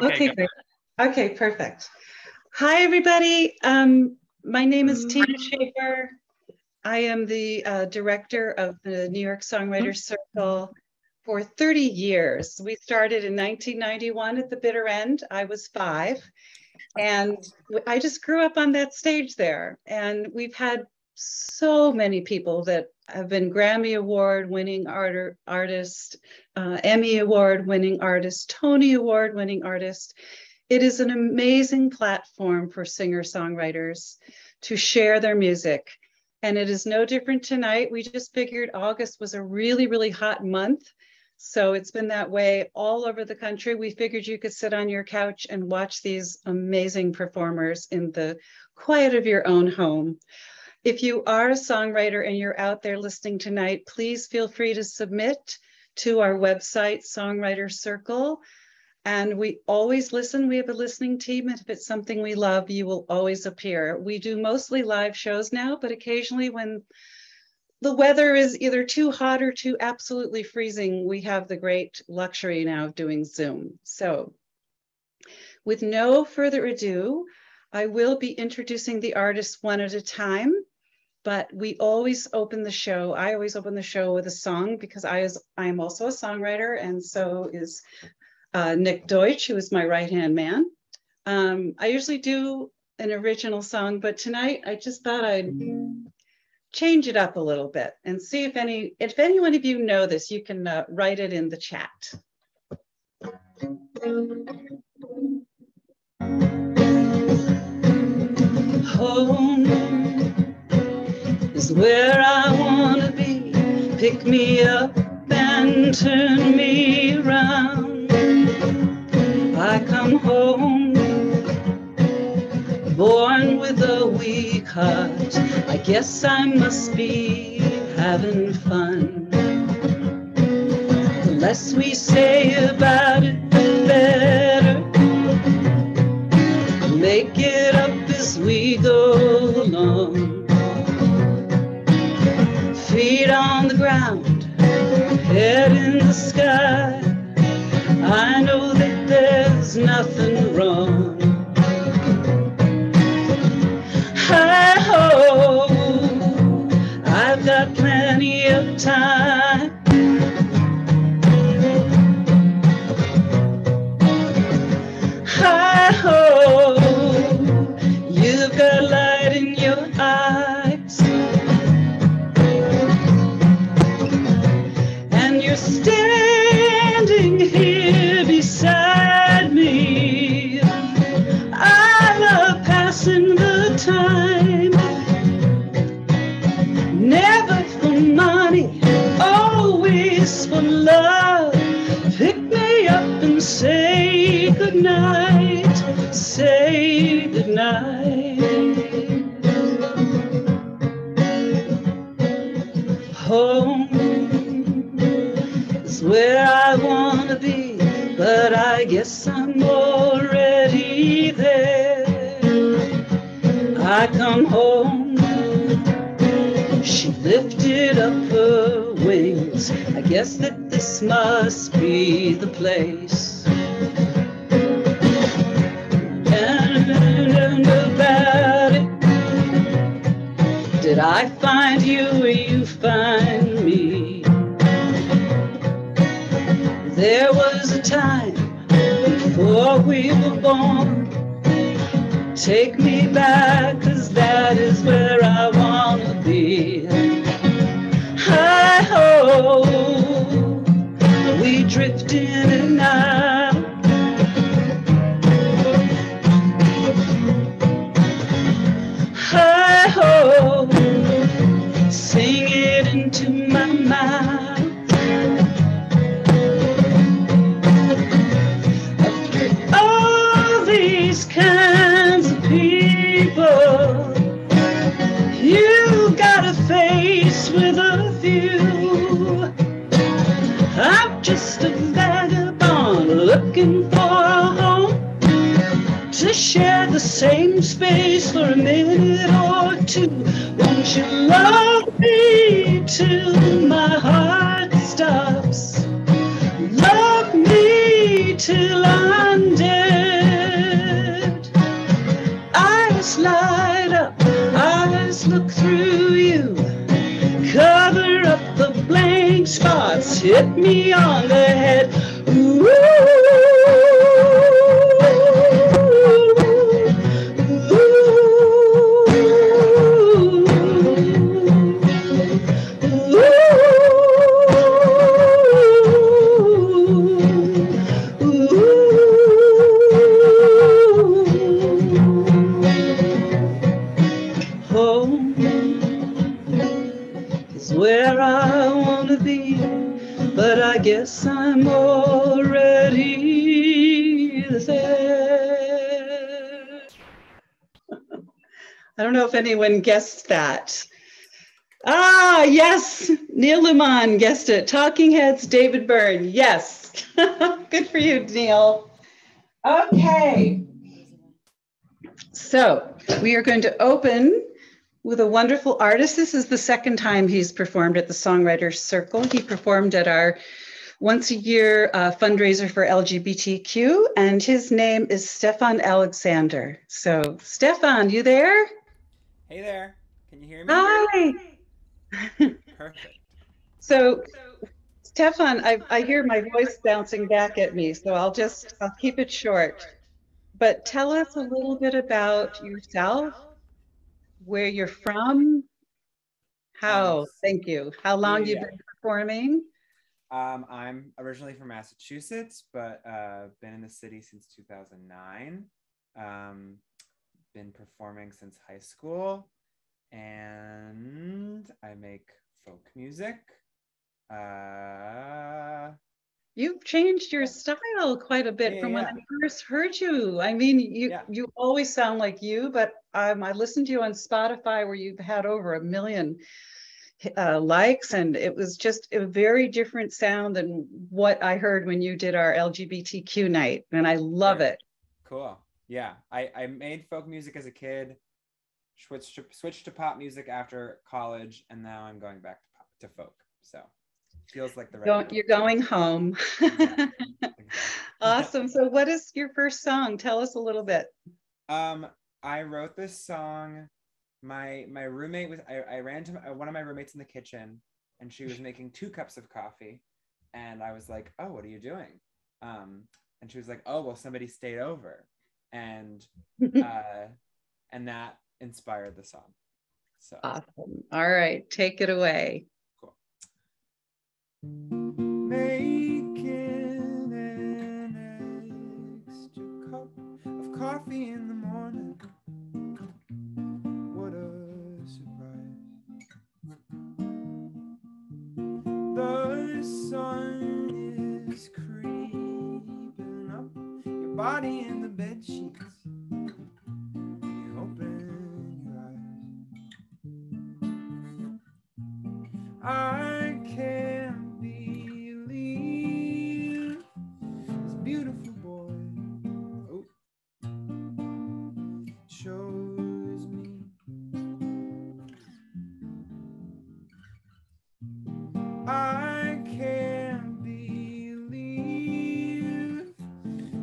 Okay, great. Okay, perfect. Hi, everybody. My name is Tina Shafer. I am the director of the New York Songwriters Circle for 30 years. We started in 1991 at the bitter end. I was 5. And I just grew up on that stage there. And we've had so many people that have been Grammy Award winning artists, Emmy Award winning artists, Tony Award winning artists. It is an amazing platform for singer-songwriters to share their music. And it is no different tonight. We just figured August was a really, really hot month. So it's been that way all over the country. We figured you could sit on your couch and watch these amazing performers in the quiet of your own home. If you are a songwriter and you're out there listening tonight, please feel free to submit to our website, Songwriters Circle. And we always listen. We have a listening team. If it's something we love, you will always appear. We do mostly live shows now, but occasionally when the weather is either too hot or too absolutely freezing, we have the great luxury now of doing Zoom. So with no further ado, I will be introducing the artists one at a time, but we always open the show. I always open the show with a song because I am also a songwriter, and so is Nick Deutsch, who is my right-hand man. I usually do an original song, but tonight I just thought I'd change it up a little bit and see if any one of you know this. You can write it in the chat. Home is where I want to be. Pick me up and turn me around. I come home, born with a weak heart. I guess I must be having fun. The less we say about it, the better. Make it up as we go along. Feet on the ground, head in the sky. I know that there's nothing wrong. Hi-ho, I've got plenty of time. Hi-ho, you've got light in your eyes, and you're standing here beside me. I love passing the time, never for money, always for love. Pick me up and say goodnight, say goodnight. Home is where I want to be, but I guess I'm already there. I come home, she lifted up her wings. I guess that this must be the place. And about it, did I find you or you find me? There was a time before we were born. Take me back, 'cause that is where I want to be. Hi-ho, we drift in and out. Hi-ho, sing it into my mouth. All these kinds of people, you got a face with a view. I'm just a vagabond looking for a home to share the same space for a minute or two. Won't you love me till my heart stops? Love me till I'm dead. hit me on the head. Ooh, home is where I want to be, but I guess I'm already there. I don't know if anyone guessed that. Ah, yes, Neil Luman guessed it. Talking Heads, David Byrne. Yes. Good for you, Neil. Okay. So we are going to open with a wonderful artist. This is the second time he's performed at the Songwriters Circle. He performed at our once a year fundraiser for LGBTQ, and his name is Stefan Alexander. So Stefan, you there? Hey there. Can you hear me? Hi. Perfect. So Stefan, I hear my voice bouncing back at me, so I'll keep it short. But tell us a little bit about yourself, where you're from, thank you, how long you've been performing. I'm originally from Massachusetts, but been in the city since 2009. Been performing since high school, and I make folk music. You've changed your style quite a bit from when I first heard you. I mean, you always sound like you, but I listened to you on Spotify where you've had over 1 million likes, and it was just a very different sound than what I heard when you did our LGBTQ night, and I love it. Cool. Yeah, I made folk music as a kid, switched to pop music after college, and now I'm going back to folk. So feels like the right. You're going home. Exactly. Awesome. So what is your first song? Tell us a little bit. I wrote this song. My roommate was I ran to one of my roommates in the kitchen, and she was making 2 cups of coffee, and I was like, "Oh, what are you doing?" And she was like, "Oh, well, somebody stayed over," and that inspired the song. So awesome. All right, take it away. Cool. Making an extra cup of coffee in the morning. What a surprise. The sun is creeping up your body in the bed sheets. You open your eyes. I can't believe this beautiful boy shows me. I can't believe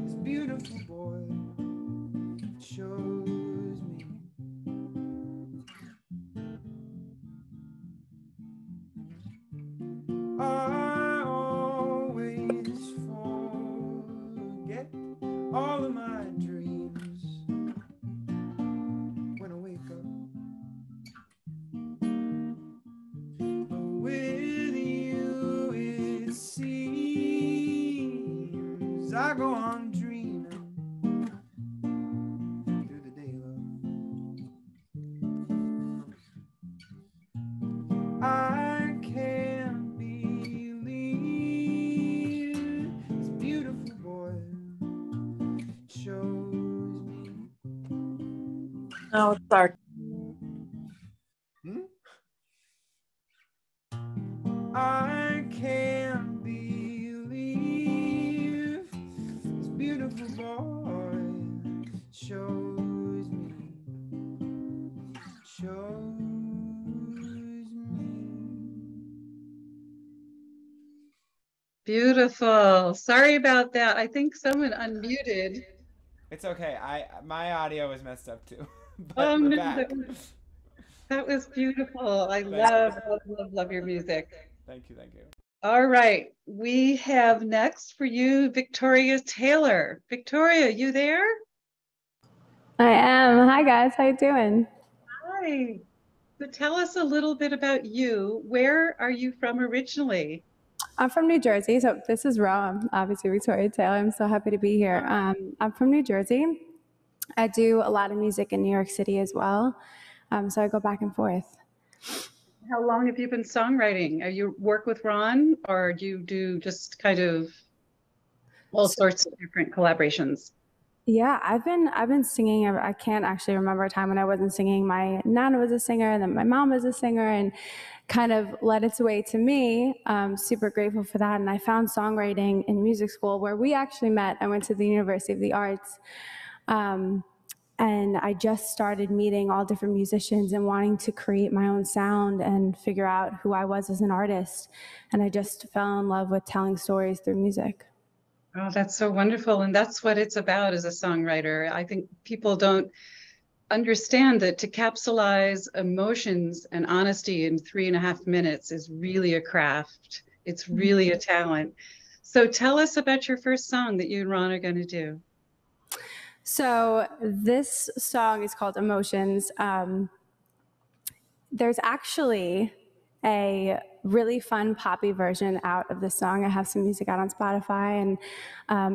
this beautiful boy shows me. I always forget all of my dreams when I wake up. But with you it seems I go on dreaming through the day, love. I can't believe this beautiful boy shows me. Oh, sorry. I can't believe this beautiful boy shows me. Beautiful. Sorry about that. I think someone unmuted. It's okay. My audio was messed up too. Oh no, that was beautiful. I love your music. Thank you. All right, we have next for you Victoria Taylor. Victoria, you there? I am. Hi guys, how you doing? Hi. So tell us a little bit about you. Where are you from originally? I'm from New Jersey, so this is Ro. I'm obviously Victoria Taylor. I'm so happy to be here. I'm from New Jersey. I do a lot of music in New York City as well, so I go back and forth. How long have you been songwriting? Are you work with Ron, or do you do just kind of all sorts of different collaborations? Yeah, I've been singing. I can't actually remember a time when I wasn't singing. My nana was a singer, and then my mom was a singer, and kind of led its way to me. Super grateful for that. And I found songwriting in music school where we actually met. I went to the University of the Arts. And I just started meeting all different musicians and wanting to create my own sound and figure out who I was as an artist. And I just fell in love with telling stories through music. Oh, that's so wonderful. And that's what it's about as a songwriter. I think people don't understand that to capsulize emotions and honesty in 3.5 minutes is really a craft. It's really a talent. So tell us about your first song that you and Ron are going to do. So this song is called Emotions. There's actually a really fun poppy version out of the song. I have some music out on Spotify and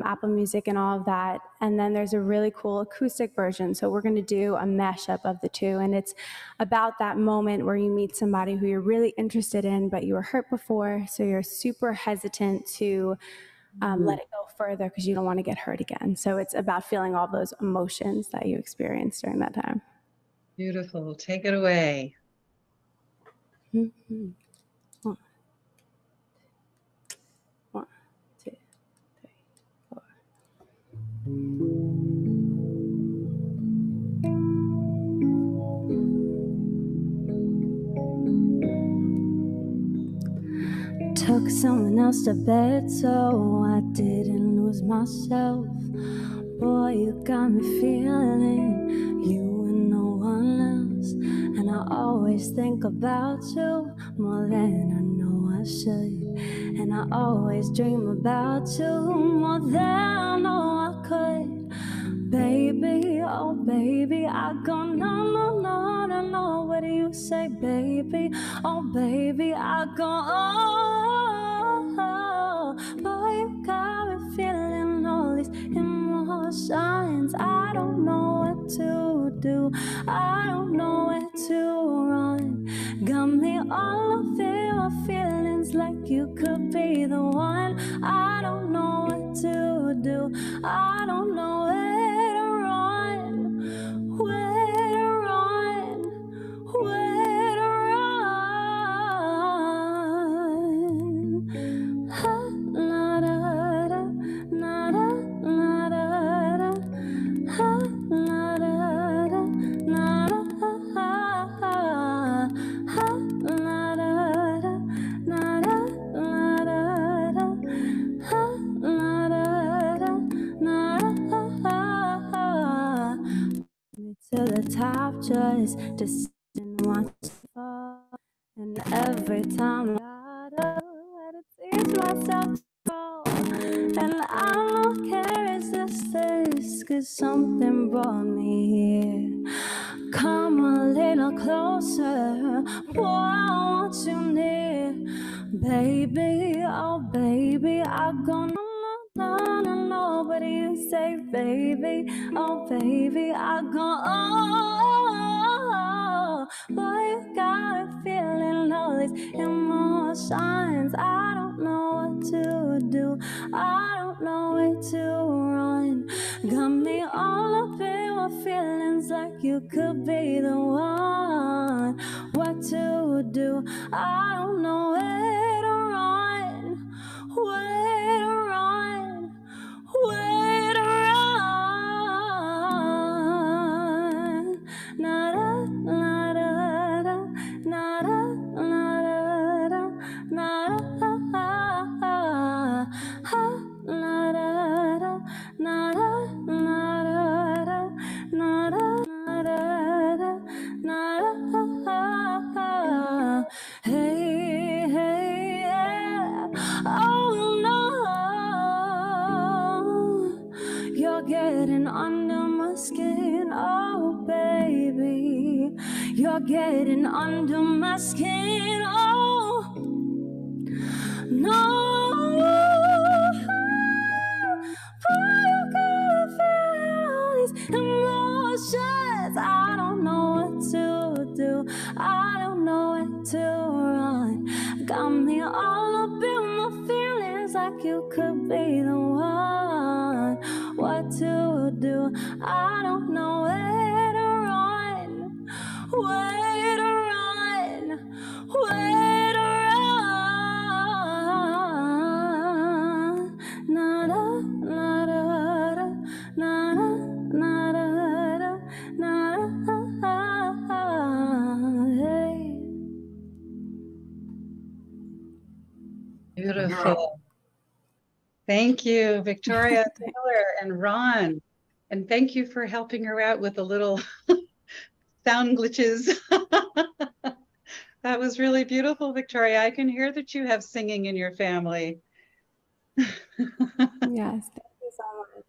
Apple Music and all of that. And then there's a really cool acoustic version. So we're going to do a mashup of the two. And it's about that moment where you meet somebody who you're really interested in, but you were hurt before. So you're super hesitant to let it go further because you don't want to get hurt again. So it's about feeling all those emotions that you experienced during that time. Beautiful. Take it away. Mm-hmm. One, two, three, four. Took someone else to bed so I didn't lose myself. Boy, you got me feeling you and no one else. And I always think about you more than I know I should. And I always dream about you more than I know I could. Baby, oh baby, I go no, no, no, no, no. What do you say, baby? Oh baby, I go oh, oh. Boy, you got me feeling all these emotions. I don't know what to do. I don't know where to run. Got me all of your feelings like you could be the one. I don't know what to do. I don't know where to run, where to run, where to run. Ha, na da da, na da, na da da. Ha, na da da, na da ha, ha, ha, na da da, na da, na da da. Ha, na da da, na da ha, ha. Me to the top just to sit and watch it fall. And every time I got up, I had to teach myself to fall. And I don't care resist this, 'cause something brought me here. Come a little closer, boy, I want you near. Baby, oh baby, I go no, no, no, no, no. But you say, baby, oh baby, I go oh, boy, you got me feeling all these emotions. I don't know what to do. I don't know where to run. Got me all up in my feelings like you could be the one. What to do? I don't know where to run, where to run, where to run. Na da, na da da, na da, na da da, na da ha, ha, ha, na da da, na da, na da da, na da, na da da, na da ha, ha. Hey, hey, yeah. You're getting under my skin, oh baby. You're getting under my skin, oh no. Why you gotta feel all these emotions? I don't know what to do. I don't know where to run. Got me all up in my feelings like you could be the one. What to do? I don't know where to run. Where to run. Where to run. Na da na da da na da na da da na da. Hey. Beautiful. Thank you, Victoria, Taylor, and Ron. And thank you for helping her out with the little sound glitches. That was really beautiful, Victoria. I can hear that you have singing in your family. Yes, thank you so much.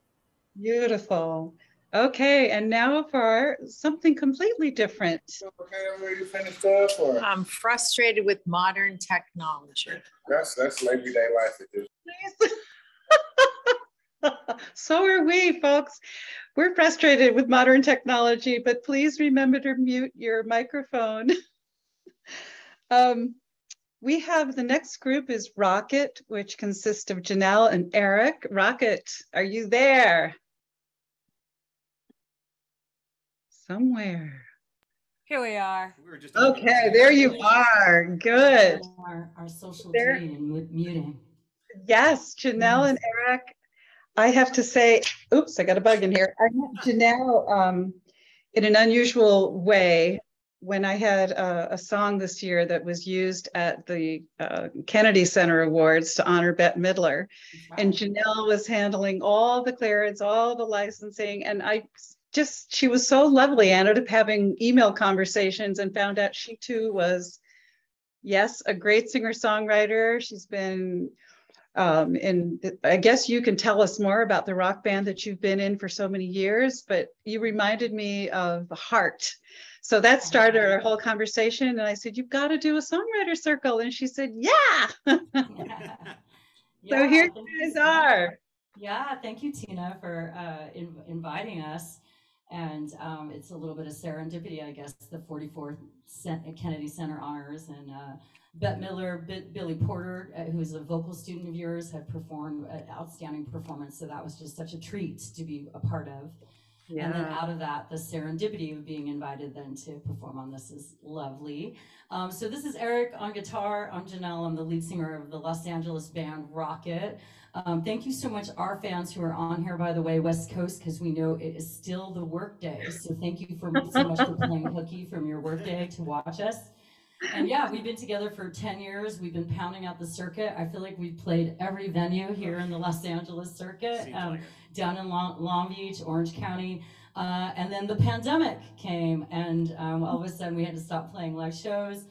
Beautiful. Okay, and now for something completely different. Okay, everybody finished up, or I'm frustrated with modern technology. that's Labor Day life. It is. So are we, folks. We're frustrated with modern technology, but please remember to mute your microphone. We have the next group is Rocket, which consists of Janelle and Eric. Rocket, are you there? Somewhere. Here we are. Okay, there you are. Good. Our social There- delete and muting. Yes, Janelle and Eric. I have to say, oops, I got a bug in here. I met Janelle in an unusual way when I had a song this year that was used at the Kennedy Center Awards to honor Bette Midler. And Janelle was handling all the clearance, all the licensing. And she was so lovely. I ended up having email conversations and found out she too was, yes, a great singer-songwriter. She's been I guess you can tell us more about the rock band that you've been in for so many years, but you reminded me of Heart. So that started our whole conversation. And I said, you've got to do a songwriter circle. And she said, yeah. So here you guys are. Yeah, thank you, Tina, for inviting us. And it's a little bit of serendipity, I guess, the 44th Kennedy Center Honors. And Bette Midler, Billy Porter, who's a vocal student of yours, had performed an outstanding performance. So that was just such a treat to be a part of. Yeah. And then out of that, the serendipity of being invited then to perform on this is lovely. So this is Eric on guitar. I'm Janelle. I'm the lead singer of the Los Angeles band Rocket. Thank you so much, our fans who are on here, by the way, West Coast, because we know it is still the work day. So thank you so much for playing hooky from your work day to watch us. And yeah, we've been together for 10 years. We've been pounding out the circuit. I feel like we've played every venue here in the Los Angeles circuit, down in Long Beach, Orange County. And then the pandemic came, and all of a sudden we had to stop playing live shows.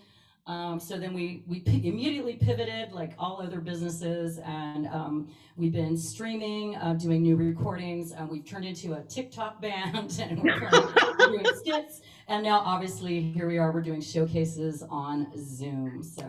So then we immediately pivoted like all other businesses, and we've been streaming, doing new recordings. We've turned into a TikTok band, and we're doing skits. And now obviously here we are, we're doing showcases on Zoom. So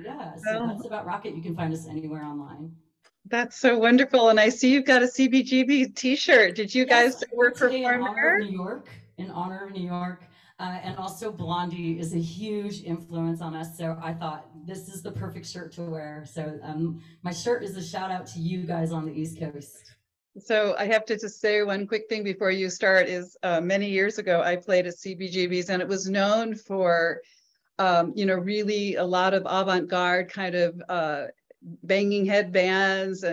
yeah, so that's about Rocket. You can find us anywhere online. That's so wonderful. And I see you've got a CBGB t-shirt. Did you guys ever perform in honor of New York? In honor of New York. And also Blondie is a huge influence on us. So I thought this is the perfect shirt to wear. So my shirt is a shout out to you guys on the East Coast. So I have to just say one quick thing before you start is many years ago, I played at CBGB's, and it was known for, really a lot of avant-garde kind of banging headbands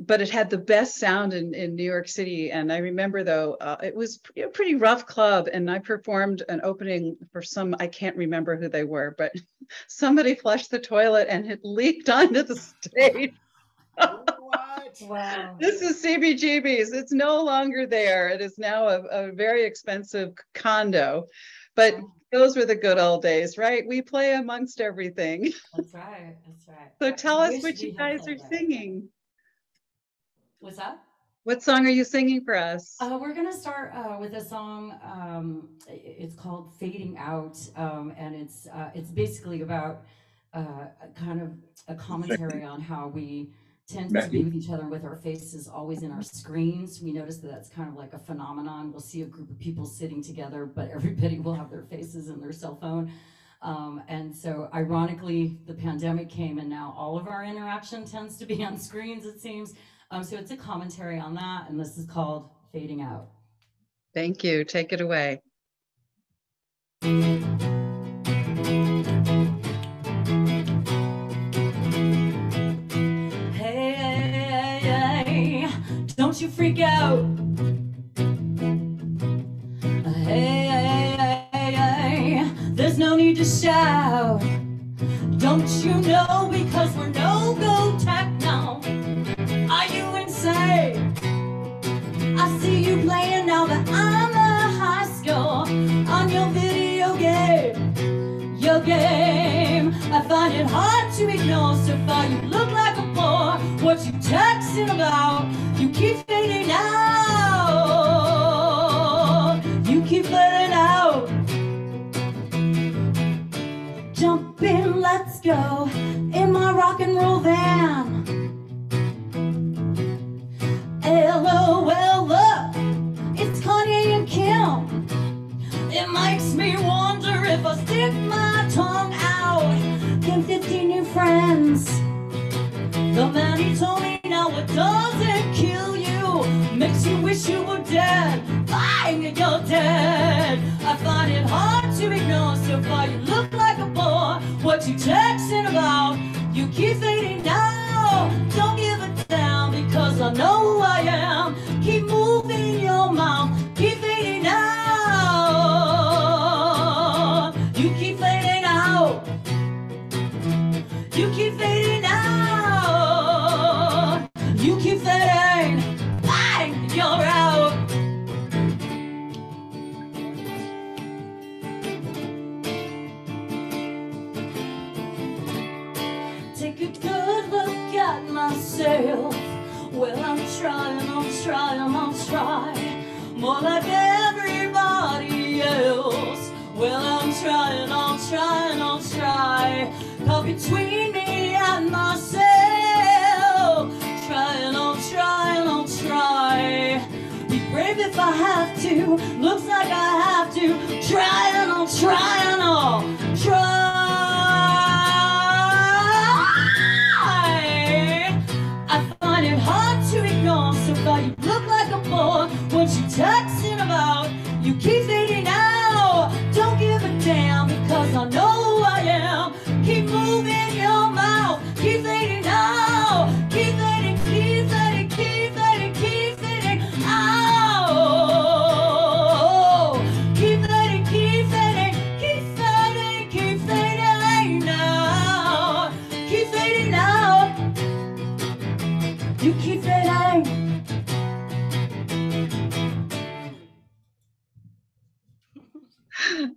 but it had the best sound in New York City. And I remember though, it was a pretty rough club, and I performed an opening for I can't remember who they were, but somebody flushed the toilet and it leaked onto the stage. What? Wow. This is CBGB's. It's no longer there. It is now a very expensive condo, but those were the good old days, right? We play amongst everything. That's right. That's right. So tell us what you guys are singing. What's that? What song are you singing for us? We're gonna start with a song. It's called "Fading Out," and it's basically about kind of a commentary on how we tend to be with each other with our faces always in our screens. We notice that that's kind of like a phenomenon. We'll see a group of people sitting together, but everybody will have their faces in their cell phone. And so ironically, the pandemic came and now all of our interaction tends to be on screens, it seems. So it's a commentary on that, and this is called Fading Out. Thank you. Take it away. Hey, don't you freak out. Hey, there's no need to shout. Don't you know, because we're no-go techno. Are you insane? I see you playing now that I'm a high school on your video game. Your game, I find it hard to ignore. So far you look like a bore. What you texting about? You keep fading out. You keep fading out. Jump in, let's go in my rock and roll van. LOL, look, it's Kanye and Kim. It makes me wonder if I stick my tongue out. Get 50 new friends. The man he told me now what doesn't kill you makes you wish you were dead. Fine, you're dead. I find it hard to ignore. So far you look like a bore. What you texting about? You keep fading down. Don't give it down, because I know who I am. Keep moving your mouth. Keep fading out. You keep fading out. You keep fading out. You keep fading. Bang, you're out. Take a good look at myself. Well, I'm trying, I'll try. More like everybody else. Well, I'm trying, I'll try. Caught between me and myself. Trying, I'll try. Be brave if I have to. Looks like I have to. Trying, I'll try. I find it hard to ignore. So far you look like a bore. What you texting about? You keep fading out. Don't give a damn, because I know who I am. Keep moving your mouth. Keep fading out. Keep fading, keep fading, keep fading, keep fading out. Keep fading, keep fading, keep fading, keep fading out. Keep fading out. You keep fading.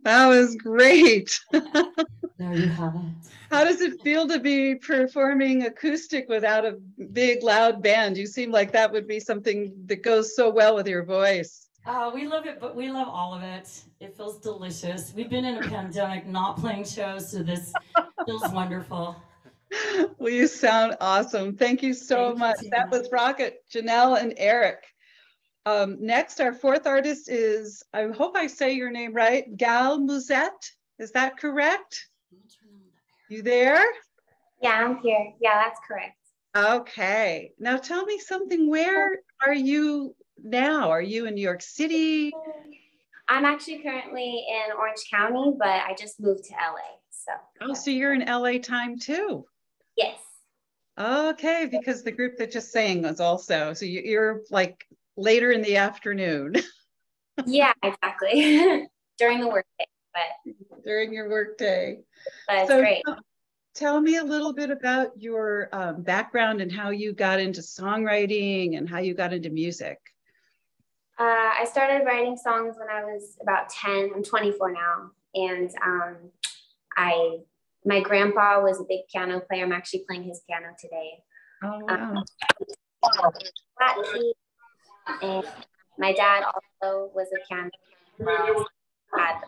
That was great. There you have it. How does it feel to be performing acoustic without a big loud band? You seem like that would be something that goes so well with your voice. We love it, but we love all of it. It feels delicious. We've been in a pandemic not playing shows, so this feels wonderful. Well, you sound awesome. Thank you so much. That was Rocket, Janelle, and Eric. Next, our fourth artist is, I hope I say your name right, Gal Musette. Is that correct? You there? Yeah, I'm here. Yeah, that's correct. Okay. Now tell me something. Where are you now? Are you in New York City? I'm actually currently in Orange County, but I just moved to LA. So you're in LA time too? Yes. Okay, because the group that just sang was also, so you're like later in the afternoon. Yeah, exactly. During the workday, but during your workday. That's great. Tell me a little bit about your background and how you got into songwriting and how you got into music. I started writing songs when I was about 10. I'm 24 now, and my grandpa was a big piano player. I'm actually playing his piano today. Oh, wow. Flat key, And my dad also was a pianist as well. Had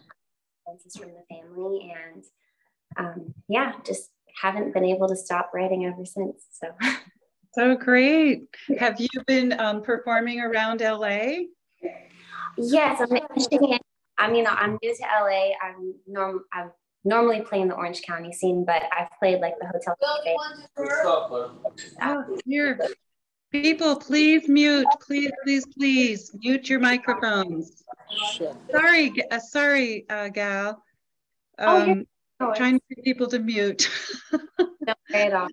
influences from the family, and yeah, just haven't been able to stop writing ever since. So great. Have you been performing around LA? Yes, I'm Michigan. I mean, I'm new to LA. I'm normally play in the Orange County scene, but I've played like the Hotel Cafe. Oh, here. People, please mute. Please, please, please mute your microphones. Sorry, Gal. Trying to get people to mute. No way at all.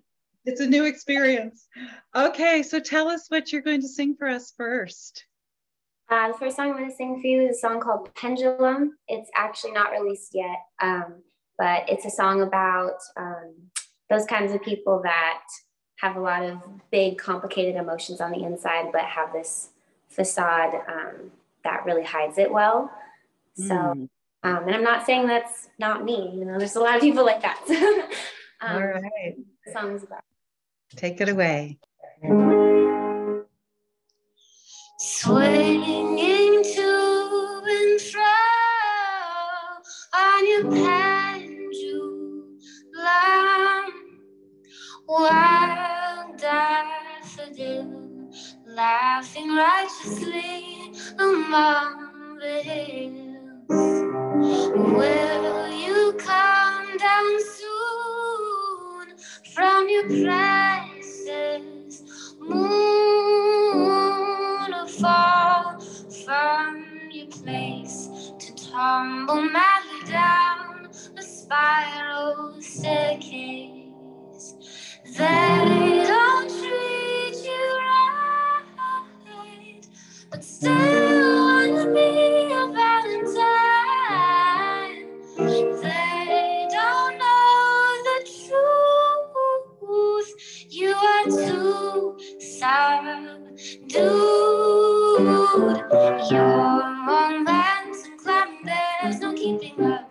It's a new experience. Okay, so tell us what you're going to sing for us first. The first song I'm going to sing for you is a song called Pendulum. It's actually not released yet, but it's a song about those kinds of people that have a lot of big, complicated emotions on the inside, but have this facade that really hides it well. So, and I'm not saying that's not me. You know, there's a lot of people like that. All right. The song's about. Take it away. Swinging to and fro on your pendulum, wild daffodil, laughing righteously among the hills. Will you come down soon from your presence, moon, or fall from your place to tumble madly down a spiral staircase? They don't treat you right, but still wanna be your Valentine. They don't know the truth. You are too subdued. Your moments and climbing, there's no keeping up.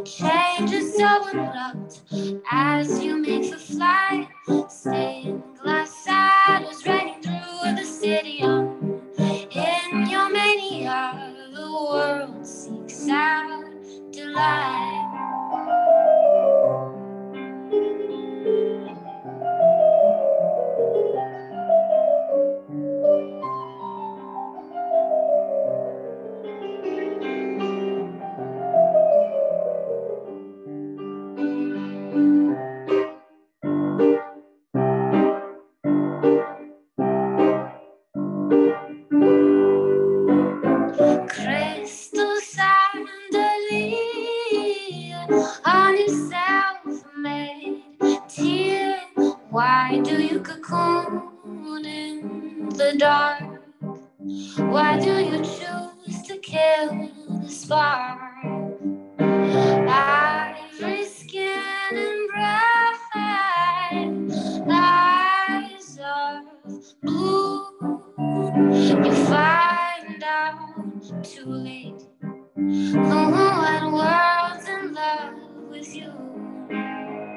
Change is so abrupt as you make the flight. Stained glass shadows raining through the city. In your mania, the world seeks out delight. Crystal chandelier on your self-made tear. Why do you cocoon in the dark? Why do you choose to kill the spark? Ivory skin and bright eyes of blue. You find out too late the whole world's in love with you.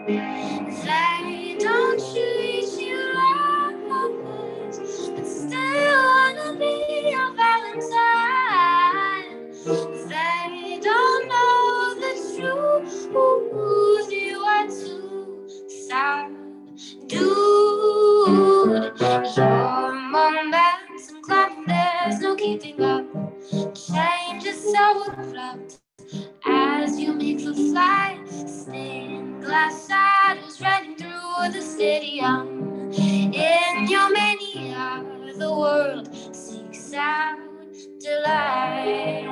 They don't treat you right, but still wanna be your Valentine. They don't know the truth. You are too subdued. Your moments and climbing, there's no keeping up. Change is so abrupt as you make the flight. Stained glass shadows running through the city. In your mania, the world seeks out delight.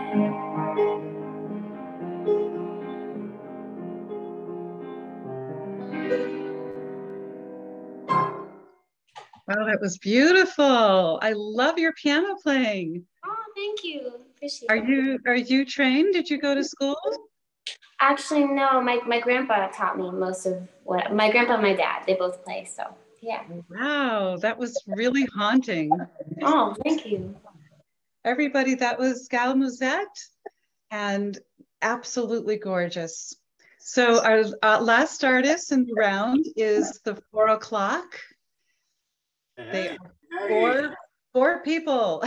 Wow, that was beautiful. I love your piano playing. Oh, thank you. Appreciate it. Are you trained? Did you go to school? Actually, no. My grandpa taught me most of what my grandpa and my dad, they both play. So yeah. Wow, that was really haunting. Oh, thank you. Everybody, that was Gal Musette, and absolutely gorgeous. So our last artist in the round is the 4 o'clock. They are four people.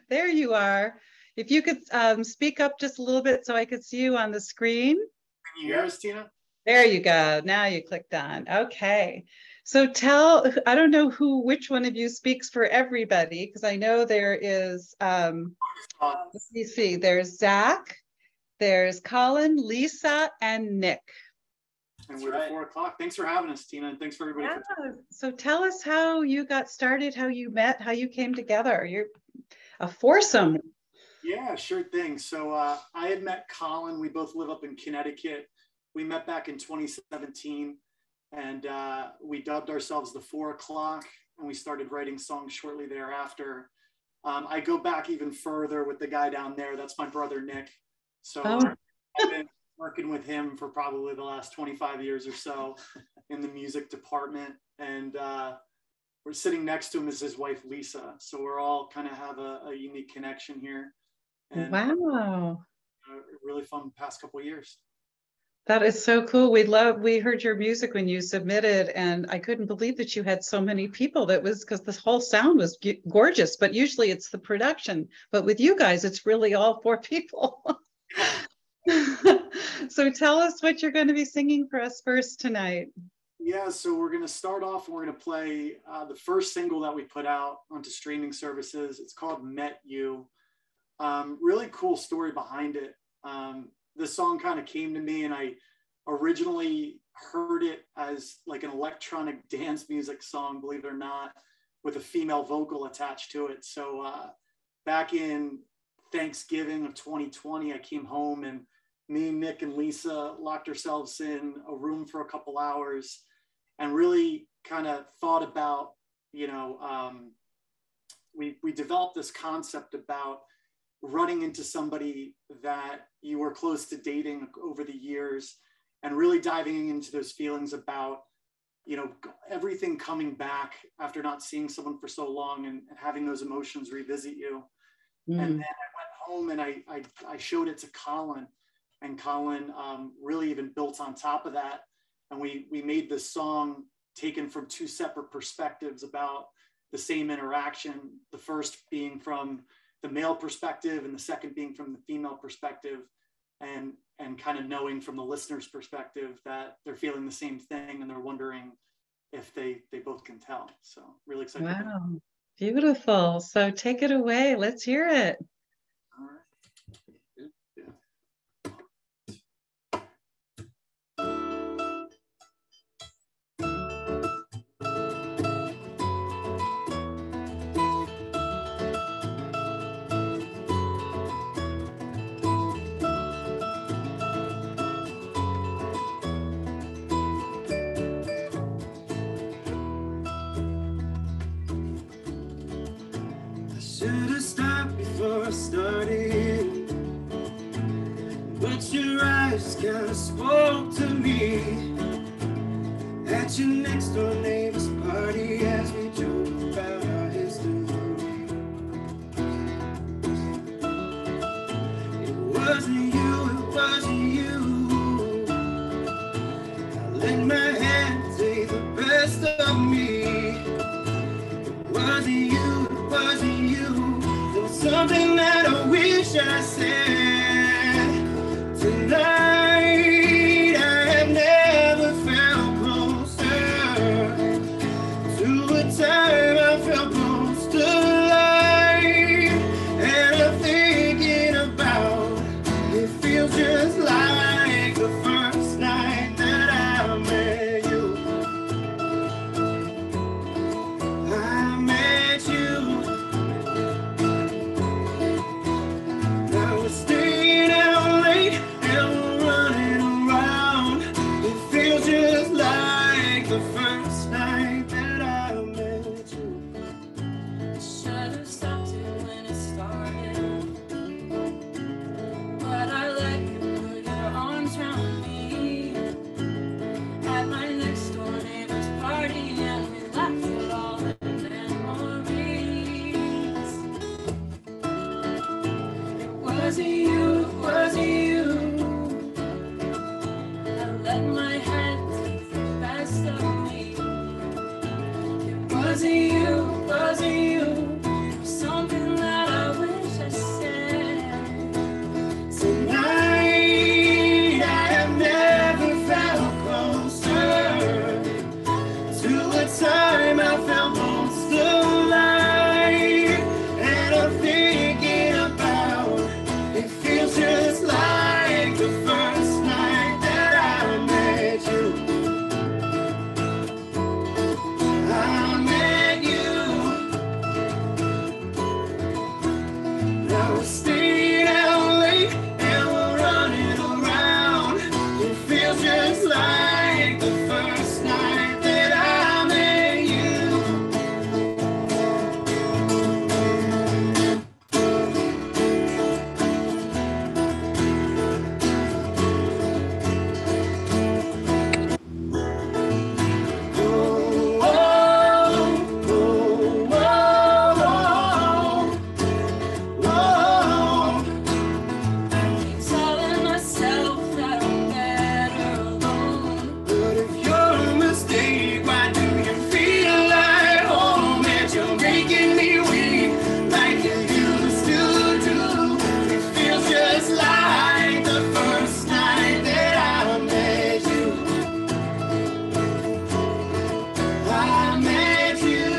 There you are. If you could speak up just a little bit so I could see you on the screen. Can you hear us, Tina? There you go. Now you clicked on. Okay. So I don't know which one of you speaks for everybody, because I know there is, let me see, there's Zach, there's Colin, Lisa, and Nick. And we're at 4 o'clock. Thanks for having us, Tina, and thanks for everybody. Yeah. So tell us how you got started, how you met, how you came together. You're a foursome. Yeah, sure thing. So I had met Colin. We both live up in Connecticut. We met back in 2017, and we dubbed ourselves the 4 o'clock, and we started writing songs shortly thereafter. I go back even further with the guy down there. That's my brother, Nick. So I've been working with him for probably the last 25 years or so in the music department. And we're sitting next to him is his wife, Lisa. So we're all kind of have a unique connection here. And, wow. Really fun past couple of years. That is so cool. We heard your music when you submitted, and I couldn't believe that you had so many people. That was because this whole sound was gorgeous, but usually it's the production. But with you guys, it's really all 4 people. So tell us what you're going to be singing for us first tonight. Yeah, so we're going to start off, we're going to play the first single that we put out onto streaming services. It's called Met You. Really cool story behind it. This song kind of came to me, and I originally heard it as like an electronic dance music song, believe it or not, with a female vocal attached to it. So back in Thanksgiving of 2020, I came home, and me, Nick, and Lisa locked ourselves in a room for a couple hours and really kind of thought about, you know, we developed this concept about running into somebody that you were close to dating over the years and really diving into those feelings about, you know, everything coming back after not seeing someone for so long and having those emotions revisit you. And then I went home and I showed it to Colin, and Colin really even built on top of that. And we made this song taken from 2 separate perspectives about the same interaction. The first being from the male perspective and the second being from the female perspective, and kind of knowing from the listener's perspective that they're feeling the same thing and they're wondering if they both can tell. So really excited. Wow, beautiful. So take it away. Let's hear it. All right. Should've stopped before I started, but your eyes kinda spoke to me. At your next door neighbor's party as we joked about our history. It wasn't you, it wasn't you. I let my hand take the best of me. It wasn't you, it wasn't you. There was something that I wish I said tonight. I have never felt closer to a time I felt close to life. And I'm thinking about it, feels just like the first night that I met you. I met you. Now we're staying out late and we're running around. It feels just like the first night that I met you. Should've stopped it when it started, but I let you put your arms around me at my next door neighbor's party, and we laughed at all the memories. It wasn't you, it wasn't you. I let my head take the best of me. It wasn't you, it wasn't you. Now we're staying out late and we're running around. It feels just like the first night that I met you. Telling myself that I'm better alone. But if you're a mistake, why do you feel like home? And you're making me weak like you used to do. It feels just like the first night that I met you. I met you.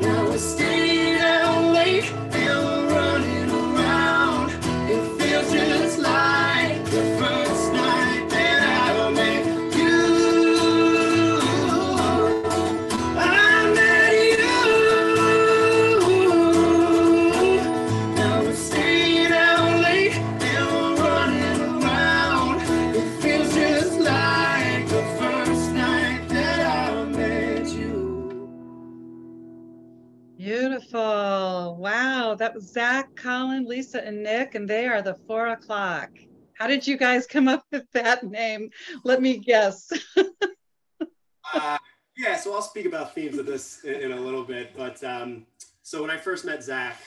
Now we're staying out late and we're running around. It feels just like the first night that I met you. I met you. Now we're staying out late and we're running around. It feels just like the first night that I met you. Beautiful. Wow. That was Zach, Colin, Lisa, and Nick, and they are the 4 o'clock. How did you guys come up with that name? Let me guess. Yeah, so I'll speak about themes of this in a little bit, but so when I first met Zach,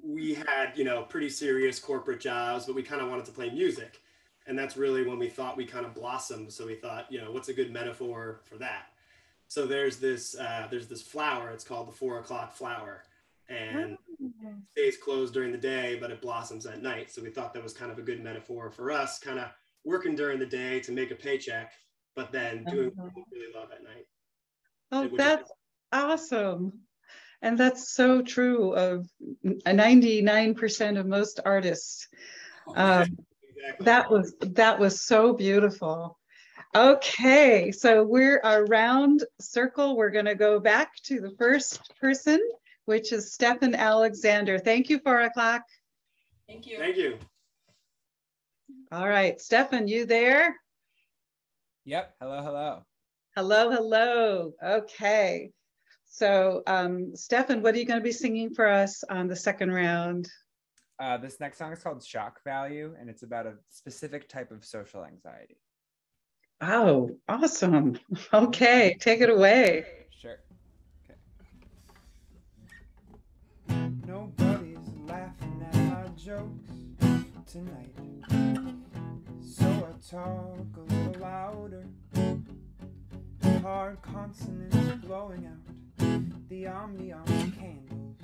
we had, pretty serious corporate jobs, but we kind of wanted to play music. And that's really when we thought we kind of blossomed. So we thought, what's a good metaphor for that? So there's this flower, it's called the 4 o'clock flower, and it stays closed during the day, but it blossoms at night. So we thought that was kind of a good metaphor for us, kind of working during the day to make a paycheck, but then doing what we really love at night. Oh, that's awesome. And that's so true of 99% of most artists. Exactly. That was so beautiful. Okay, so we're around circle. We're going to go back to the first person, which is Stefan Alexander. Thank you, 4 o'clock. Thank you. Thank you. All right, Stefan, you there? Yep. Hello, hello. Hello, hello. Okay. So, Stefan, what are you going to be singing for us on the second round? This next song is called Shock Value, and it's about a specific type of social anxiety. Oh, awesome. Okay, take it away. Sure. Okay. Nobody's laughing at my jokes tonight, so I talk a little louder. Hard consonants blowing out the ambiance candles.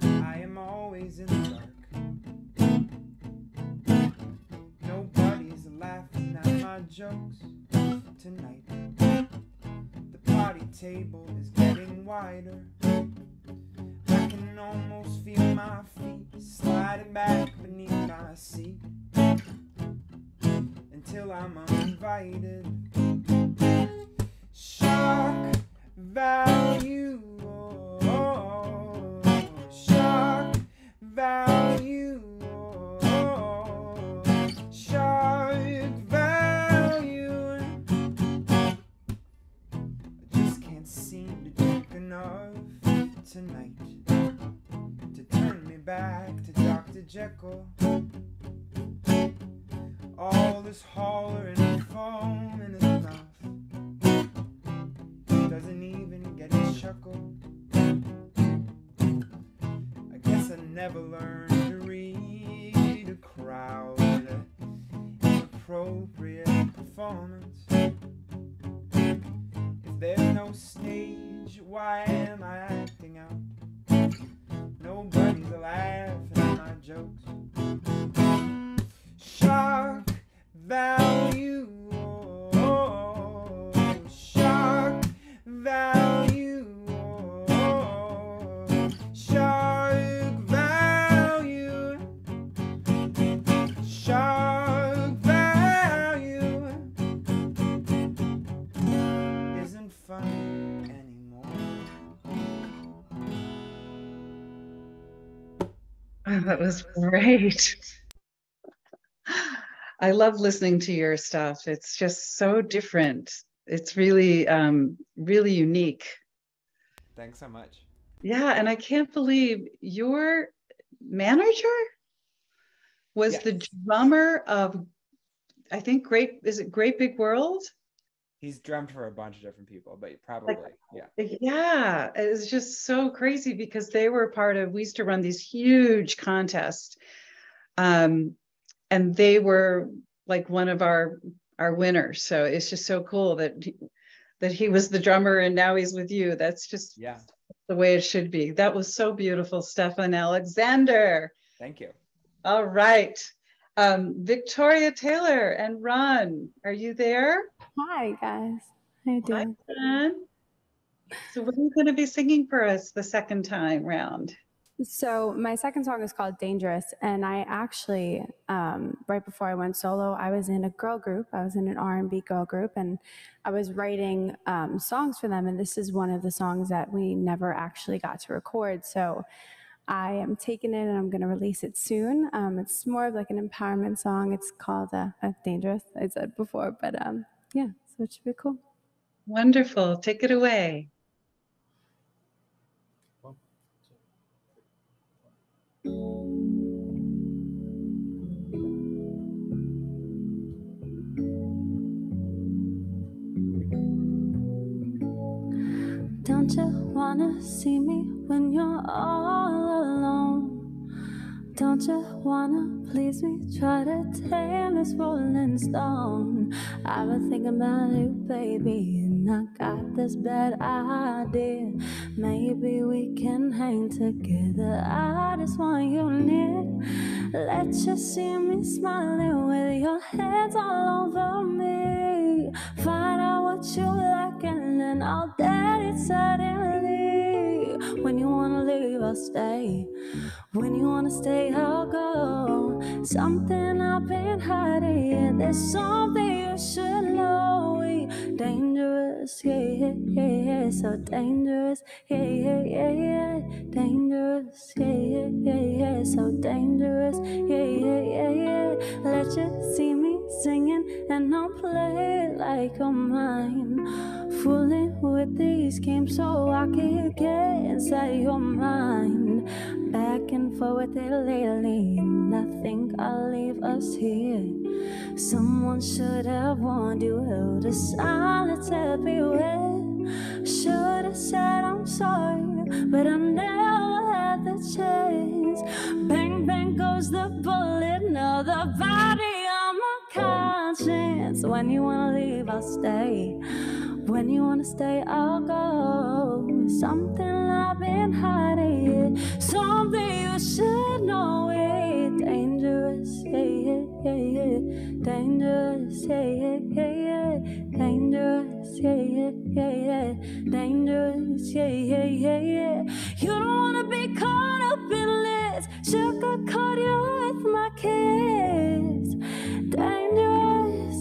I am always in the dark. Nobody's laughing at my jokes tonight. The party table is getting wider. I can almost feel my feet sliding back beneath my seat until I'm uninvited. Shock value, shock value, shock value. I just can't seem to drink enough tonight to turn me back to Dr. Jekyll. All this hollering and foaming is enough. Doesn't even get a chuckle. I guess I never learned to read a crowd. Inappropriate performance. If there's no stage, why am I acting out? Nobody's laughing at my jokes. Shock value, shock value, shock value, shock value isn't funny anymore. Oh, that was great. I love listening to your stuff. It's just so different. It's really, really unique. Thanks so much. Yeah, and I can't believe your manager was Yes. the drummer of, I think, is it Great Big World? He's drummed for a bunch of different people, but probably, yeah. Yeah, it's just so crazy because they were we used to run these huge contests. And they were like one of our winners. So it's just so cool that he was the drummer and now he's with you. That's just the way it should be. That was so beautiful, Stefan Alexander. Thank you. All right. Victoria Taylor and Ron, are you there? Hi, guys. How you doing? Hi, Ron. So what are you going to be singing for us the second time round? So my second song is called Dangerous, and I actually, right before I went solo, I was in a girl group. I was in an R&B girl group, and I was writing songs for them, and this is one of the songs that we never actually got to record. So I am taking it, and I'm going to release it soon. It's more of like an empowerment song. It's called Dangerous, I said before, but yeah, so it should be cool. Wonderful. Take it away. Don't you wanna see me when you're all alone? Don't you wanna please me? Try to tame this rolling stone. I've been thinking about you, baby, and I got this bad idea. Maybe we can hang together. I just want you near. Let you see me smiling with your hands all over me. Find out what you like and then I'll dare it suddenly. When you wanna leave, I'll stay. When you wanna stay, I'll go. Something I've been hiding. There's something you should know. We dangerous, yeah, yeah, yeah, yeah. So dangerous, yeah, yeah, yeah, yeah. Dangerous, yeah, yeah, yeah, yeah. So dangerous, yeah, yeah, yeah, yeah. Let you see me singing and I'll play it like you're mine. Fooling with these games so I can get inside your mind. Back and forth with it lately, and I think I'll leave us here. Someone should have warned you, held a silence everywhere. Should have said I'm sorry, but I never had the chance. Bang, bang goes the bullet, now the body on my conscience. When you wanna leave, I'll stay. When you wanna stay, I'll go. Something I've been hiding, something you should know. It dangerous, yeah, yeah, yeah, yeah. Dangerous, yeah, yeah, yeah, yeah. Dangerous, yeah, yeah, yeah, yeah. Dangerous, yeah, yeah, yeah, yeah. You don't wanna be caught up in this. Sugarcoat you with my kiss. Dangerous,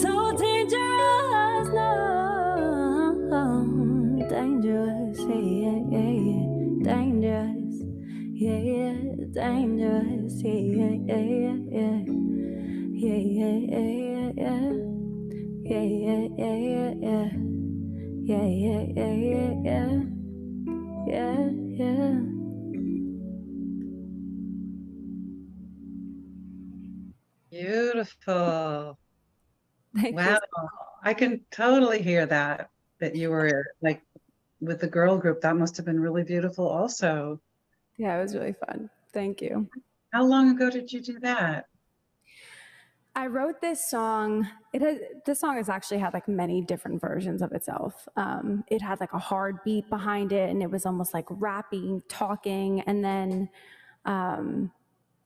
so dangerous, no. Dangerous, yeah, yeah, yeah. Dangerous, yeah, yeah. Dangerous, yeah, yeah, yeah, yeah. Yeah, yeah, yeah, yeah. Yeah, yeah, yeah, yeah, yeah. Yeah, yeah, yeah, yeah, yeah. Yeah, yeah. Beautiful. Thank wow. you. I can totally hear that you were like with the girl group. That must have been really beautiful also. Yeah, it was really fun. Thank you. How long ago did you do that? I wrote this song. This song has actually had like many different versions of itself. It had like a hard beat behind it, and it was almost like rapping, talking, and then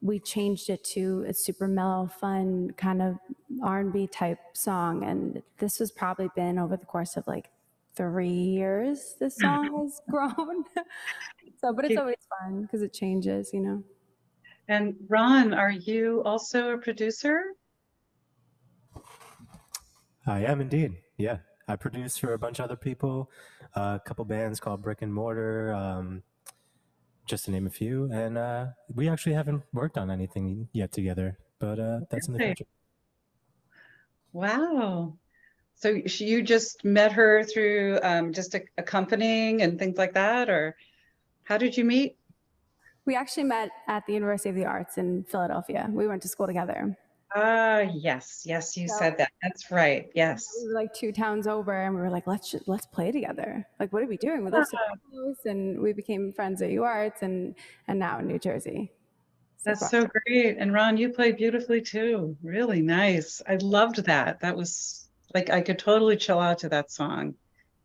we changed it to a super mellow, fun kind of R&B type song. And this has probably been over the course of like 3 years. This song has grown. But it's always fun because it changes, you know. And Ron, are you also a producer? I am indeed. Yeah, I produce for a bunch of other people, a couple bands called Brick and Mortar, just to name a few. And we actually haven't worked on anything yet together, but that's in the future. Wow. So you just met her through just accompanying and things like that, or how did you meet? We actually met at the University of the Arts in Philadelphia. We went to school together. Yes, you said that. That's right. Yes. We were like 2 towns over, and we were like, let's play together. Like, what are we doing? We live so close, and we became friends at UArts, and now in New Jersey. That's so great. And Ron, you played beautifully too. Really nice. I loved that. That was like, I could totally chill out to that song.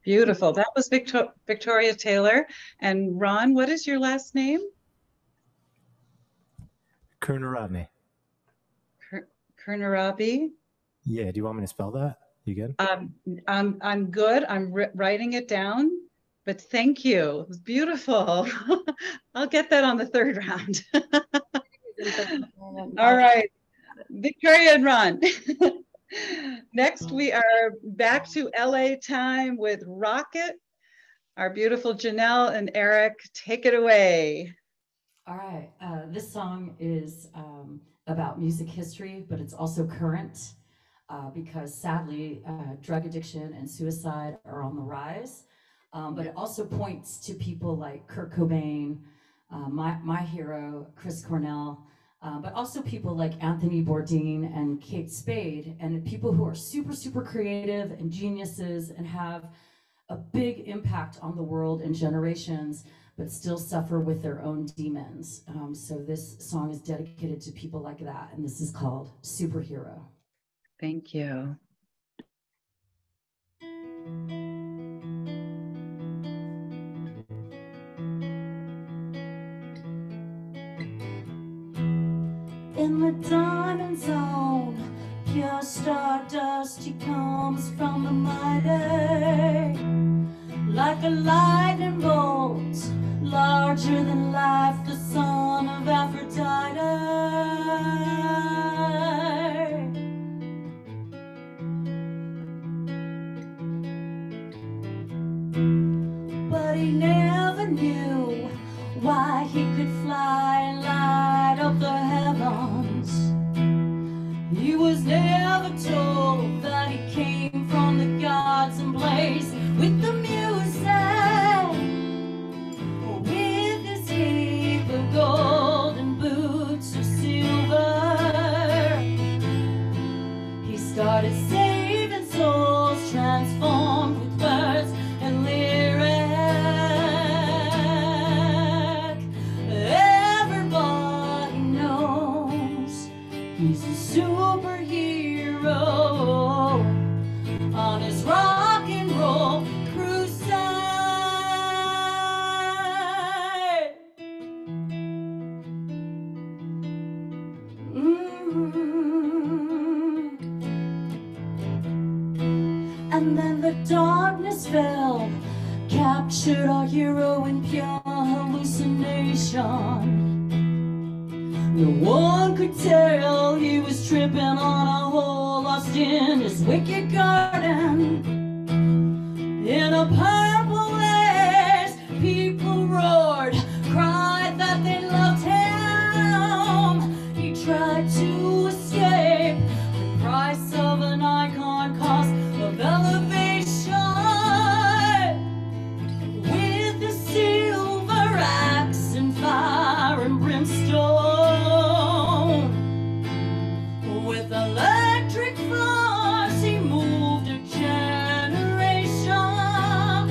Beautiful. That was Victoria Taylor. And Ron, what is your last name? Kernarabni. Kernarabi? Yeah, do you want me to spell that? You good? I'm good. I'm writing it down, but thank you. It was beautiful. I'll get that on the 3rd round. All right, Victoria and Ron. Next, we are back to LA time with Rocket. Our beautiful Janelle and Eric, take it away. All right, this song is about music history, but it's also current because sadly, drug addiction and suicide are on the rise. But it also points to people like Kurt Cobain, my hero, Chris Cornell, but also people like Anthony Bourdain and Kate Spade, and people who are super, super creative and geniuses and have a big impact on the world and generations, but still suffer with their own demons. So this song is dedicated to people like that, and this is called Superhero. Thank you. In the diamond zone, pure stardust, he comes from the mighty, like a lightning bolt, larger than life, the son of Aphrodite. But he never knew why he could fly and light up the heavens. He was never told that he came from the gods and blazed with the music, with his heap of gold and boots of silver. He started saving souls, transformed with words and lyrics. Everybody knows he's a superhero on his rock and roll crusade. And then the darkness fell, captured our hero in pure hallucination. No one could tell he was tripping on a hole, lost in his wicked garden. In a purple haze, people roared, cried that they loved him. He tried to escape, the price of an icon, cost of elevation. With the silver axe and fire and brimstone, with electric force he moved a generation.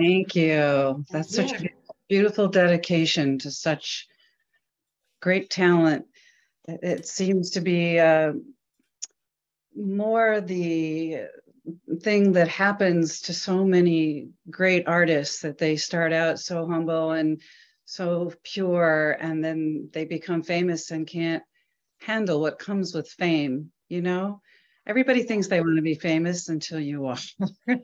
Thank you. That's such a beautiful dedication to such great talent. It seems to be more the thing that happens to so many great artists, that they start out so humble and so pure, and then they become famous and can't handle what comes with fame, you know? Everybody thinks they want to be famous until you are. Yeah.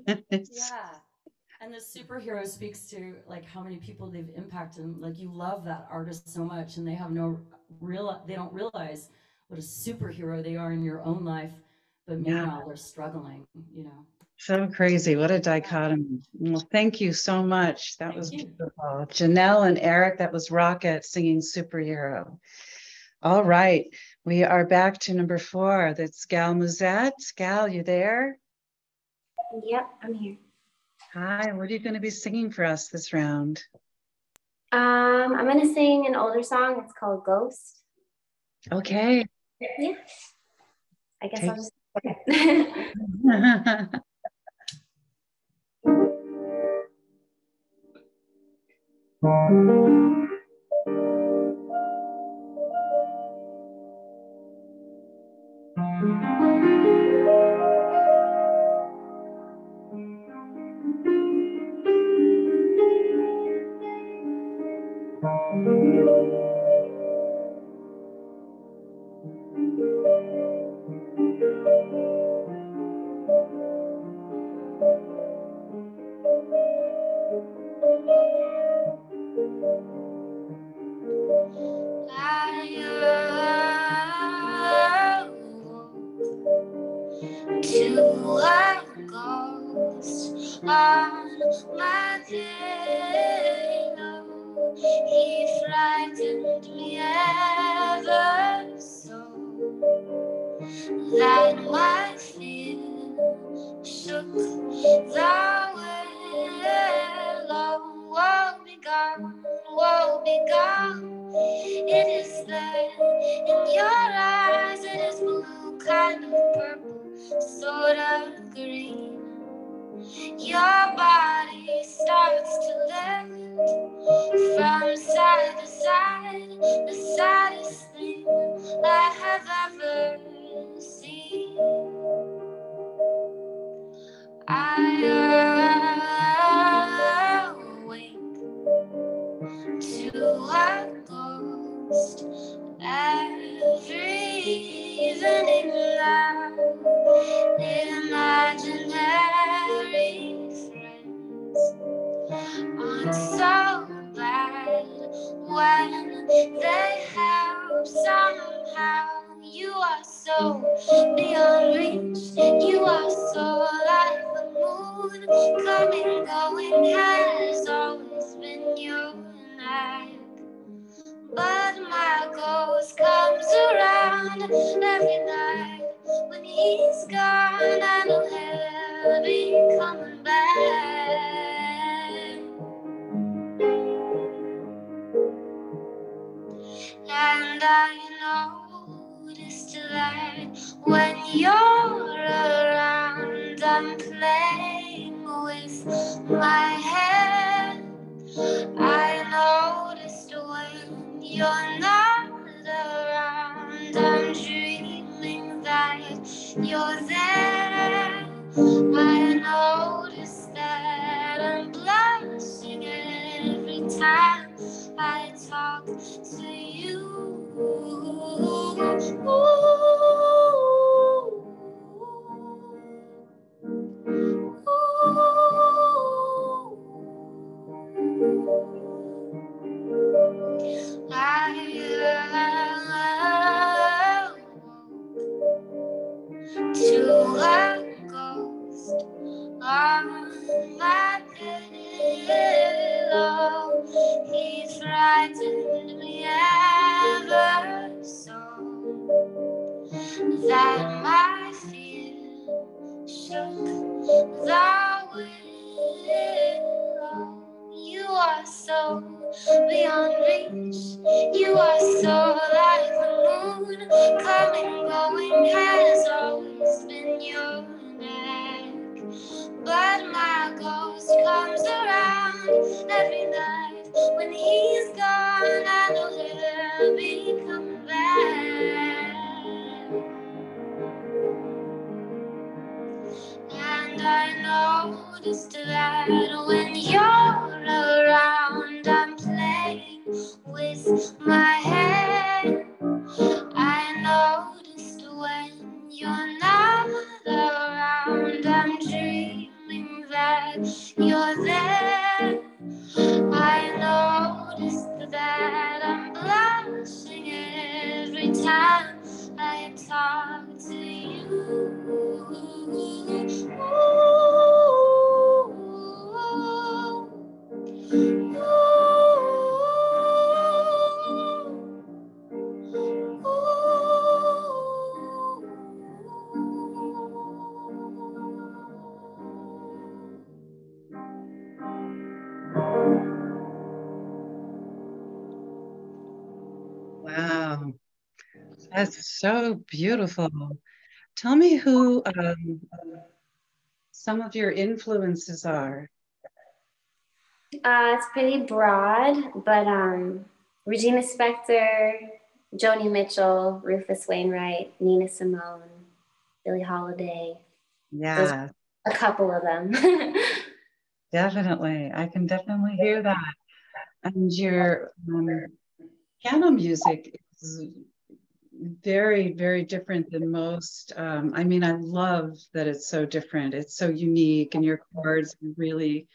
And the superhero speaks to like how many people they've impacted. And, like, you love that artist so much, and they have they don't realize what a superhero they are in your own life, but meanwhile they're struggling, you know. So crazy. What a dichotomy. Well, thank you so much. That was beautiful. Janelle and Eric, that was Rocket singing Superhero. All right. We are back to number 4. That's Gal Musette. Gal, you there? Yep, I'm here. Hi, what are you going to be singing for us this round? I'm going to sing an older song. It's called Ghost. Okay. Yeah. I guess I'll just. Okay. To a ghost on my pillow, he frightened me ever so, that my fear shook the willow. Woe be gone, woe be gone. It is there in your eyes, it is blue, kind of purple, sort of green. Your body starts to lift from side to side, the saddest thing I have ever seen. I awake to a ghost every evening now. Imaginary friends aren't so bad when they help somehow. You are so beyond reach, you are so like the moon, coming, going has always been your night. But my ghost comes around every night. When he's gone, I know he'll be coming back. And I noticed that when you're around, I'm playing with my head. I noticed when you're not around, I'm dreaming that you're there. I noticed that I'm blushing every time I talk to you. To a ghost on my pillow, he frightened me ever so, that my fear shook the willow. You are so beyond reach, you are so like the moon, coming, going has always been your neck. But my ghost comes around every night. When he's gone, I know he'll be coming back. And I noticed that when you're around, I'm playing with my head. I noticed when you're not around, I'm dreaming that you're there. I noticed that I'm blushing every time I talk to you. Wow, that's so beautiful. Tell me who some of your influences are. It's pretty broad, but Regina Spektor, Joni Mitchell, Rufus Wainwright, Nina Simone, Billie Holiday. Yeah, a couple of them. definitely. I can definitely hear that. And your piano music is very, very different than most. I mean, I love that it's so different. It's so unique, and your chords are really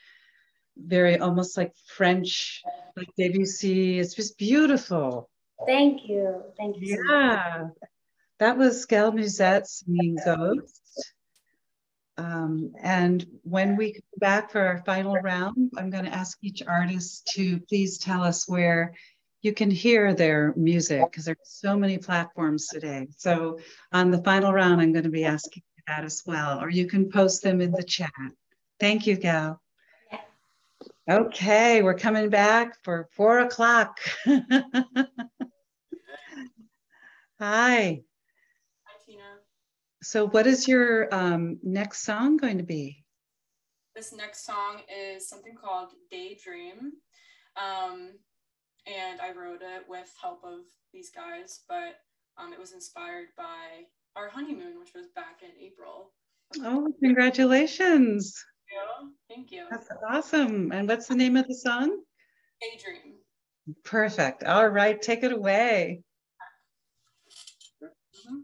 very almost like French, like Debussy. It's just beautiful. Thank you. Thank you so much. Yeah, that was Gail Musette singing Ghost. And when we come back for our final round, I'm going to ask each artist to please tell us where you can hear their music, because there's so many platforms today. So on the final round, I'm going to be asking you that as well, or you can post them in the chat. Thank you, Gal. Okay, we're coming back for 4 o'clock. Hi. Hi, Tina. So what is your next song going to be? This next song is something called Daydream. And I wrote it with help of these guys, but it was inspired by our honeymoon, which was back in April. Oh, congratulations. Thank you. That's awesome. And what's the name of the song? Daydream. Perfect. All right, take it away. Mm-hmm.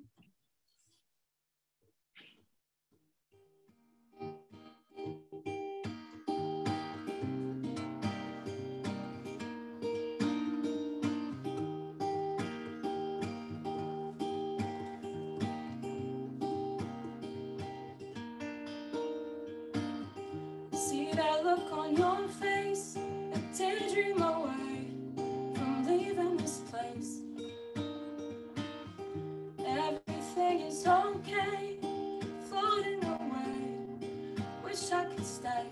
See that look on your face, a daydream away from leaving this place. Everything is okay, floating away, wish I could stay.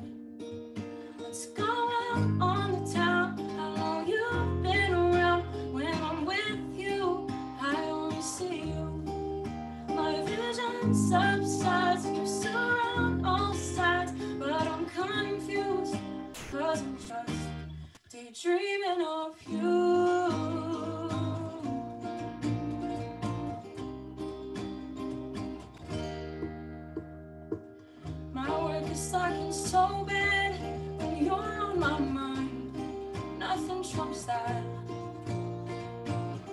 Let's go out on the town, how long you've been around. When I'm with you, I only see you. My vision subsides, you surround all sides, but I'm confused, cause I'm just daydreaming of you. My work is sucking so bad when you're on my mind. Nothing trumps that.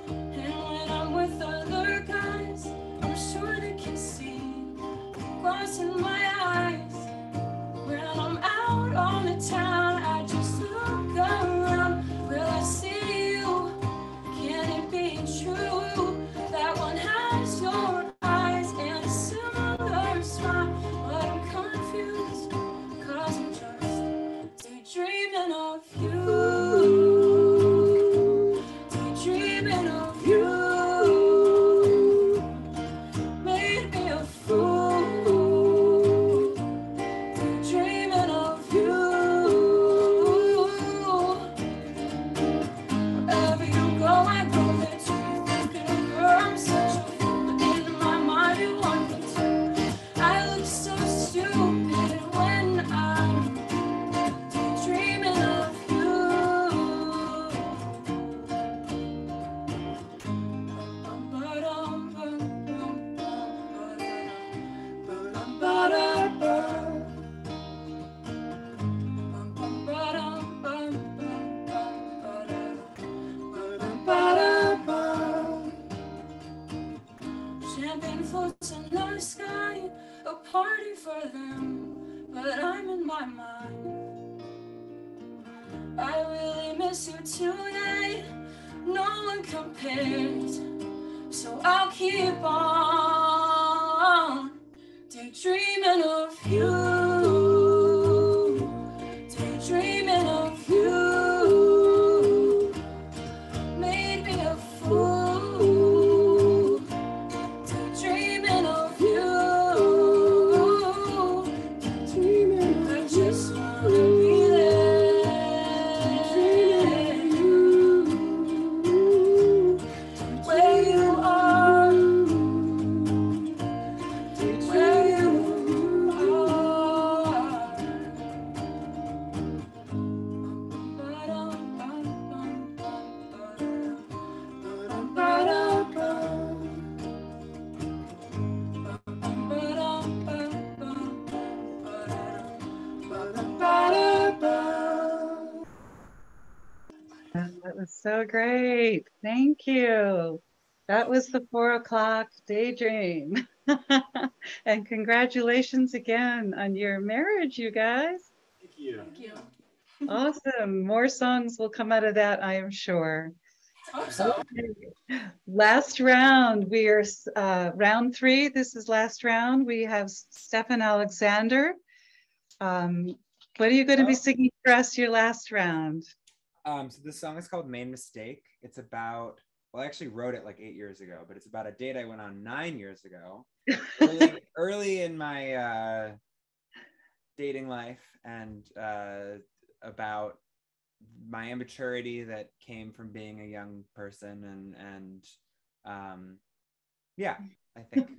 And when I'm with other guys, I'm sure they can see glass in my eyes. When I'm out on the town, I just look around. Will I see you? Can it be true? That one has your eyes and a similar smile. But I'm confused, cause I'm just daydreaming of you. Daydreaming of you. Made me a fool. party for them, but I'm in my mind. I really miss you tonight. No one compares, so I'll keep on daydreaming of you, daydreaming of you. Made me a fool, daydreaming of you. I just wanna be there, where you are, where you That was so great. Thank you. That was the 4 o'clock daydream. And congratulations again on your marriage, you guys. Thank you. Thank you. Awesome. More songs will come out of that, I am sure. Hope so. Okay. Last round. We are round 3. This is last round. We have Stefan Alexander. What are you going to be singing for us your last round? So this song is called Main Mistake. It's about, well, I actually wrote it like 8 years ago, but it's about a date I went on 9 years ago, early in my dating life, and about my immaturity that came from being a young person, and yeah, I think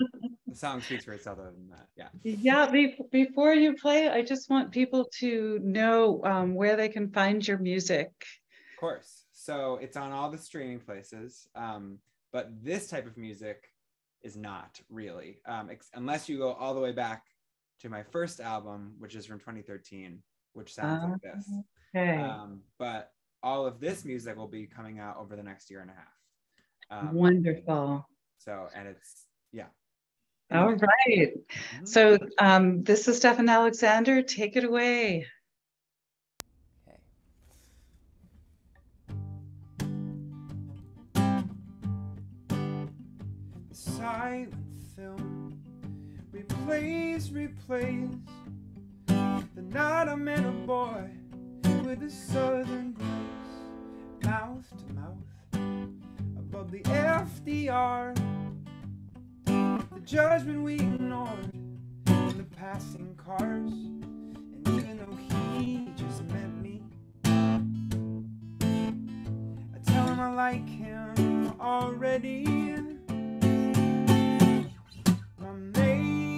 the song speaks for itself other than that. Yeah, before you play, I just want people to know where they can find your music. Of course. So it's on all the streaming places, but this type of music is not really, unless you go all the way back to my first album, which is from 2013, which sounds like this. Okay. But all of this music will be coming out over the next year and a half. Wonderful. So, and it's, yeah. All right. So this is Stefan Alexander. Take it away. The silent film replays the night I met a boy with a southern grace, mouth to mouth above the FDR. The judgment we ignored in the passing cars, and even though he just met me, I tell him I like him already. My main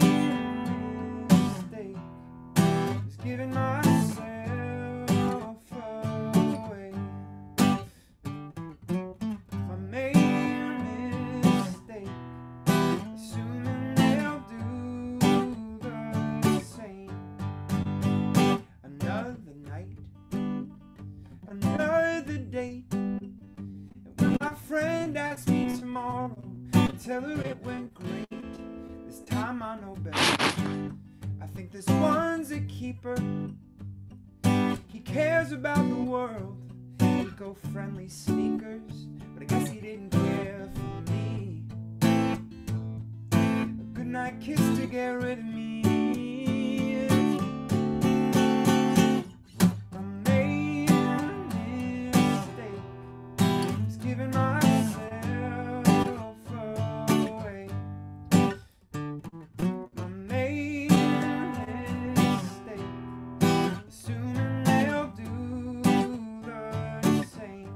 mistake is giving myself away. My main mistake, assuming they'll do the same. Another night, another date, and when my friend asks me tomorrow, I tell her it went great. This time I know better. I think this one's a keeper. He cares about the world, eco-friendly sneakers, but I guess he didn't care for me. A goodnight kiss to get rid of me. My main mistake is giving myself away. My main mistake, assuming they'll do the same.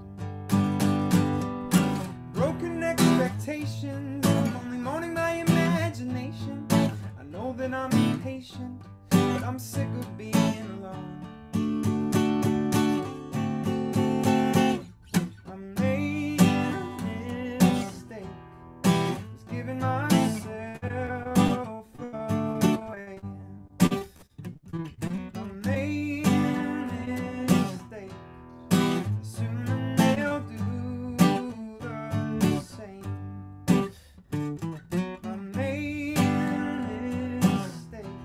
Broken expectations, I'm only mourning my imagination. I know that I'm impatient, but I'm sick of being alone. My main mistake is giving myself away. My main mistake, assuming they'll do the same. My main mistake,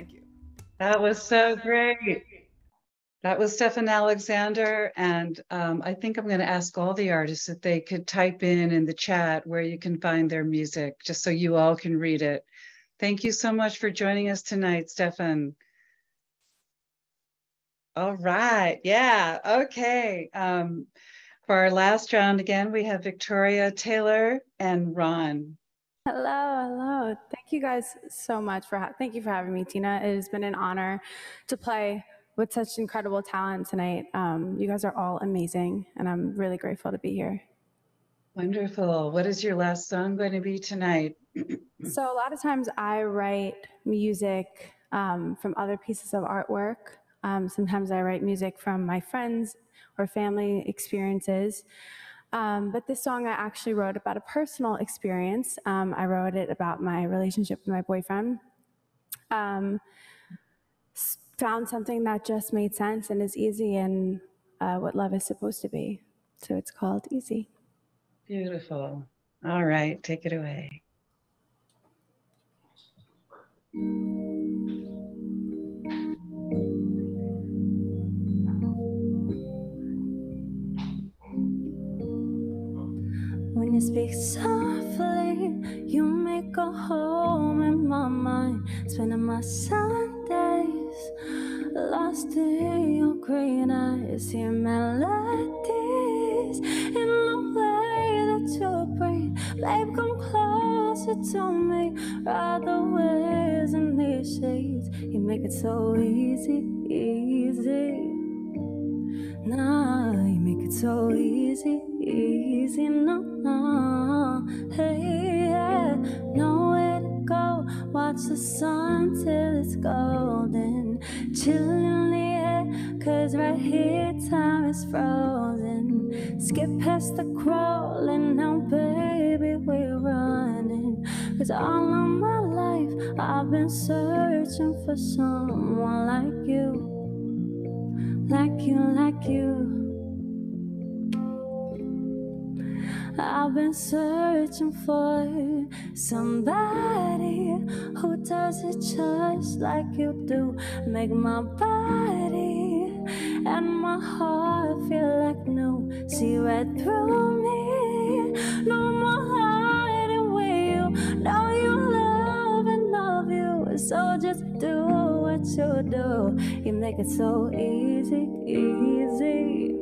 Thank you. That was so great. That was Stefan Alexander, and I think I'm going to ask all the artists if they could type in the chat where you can find their music, just so you all can read it. Thank you so much for joining us tonight, Stefan. All right, yeah, okay. For our last round again, we have Victoria, Taylor, and Ron. Hello, hello. Thank you guys so much thank you for having me, Tina. It has been an honor to play with such incredible talent tonight. You guys are all amazing, and I'm really grateful to be here. Wonderful. What is your last song going to be tonight? So a lot of times I write music from other pieces of artwork. Sometimes I write music from my friends or family experiences. But this song I actually wrote about a personal experience. I wrote it about my relationship with my boyfriend. Found something that just made sense and is easy and what love is supposed to be. So it's called Easy. Beautiful. All right, take it away. When you speak softly, you make a home in my mind. Spending my Sundays lost in your green eyes. Hear melodies in the way that you breathe. Babe, come closer to me. Ride the waves in these shades. You make it so easy, easy. Nah, you make it so easy, easy, no, no. Hey, yeah, nowhere to go. Watch the sun till it's golden. Chill in the air, cause right here time is frozen. Skip past the crawling, now baby we're running. Cause all of my life I've been searching for someone like you. Like you, like you. I've been searching for somebody who does it just like you do. Make my body and my heart feel like new. See right through me. No more hiding with you. Know you love and love you. So just do what you do. You make it so easy, easy.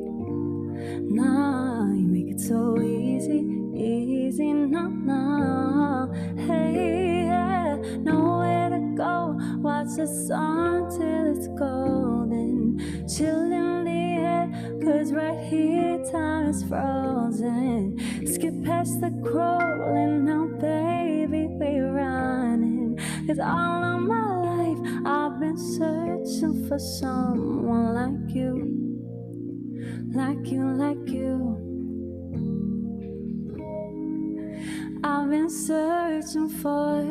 Nah, you make it so easy, easy. No, no. Hey, yeah, nowhere to go. Watch the sun till it's golden. Chill in the air, cause right here time is frozen. Skip past the crawling, now baby we're running. Cause all of my life I've been searching for someone like you. Like you, like you. I've been searching for.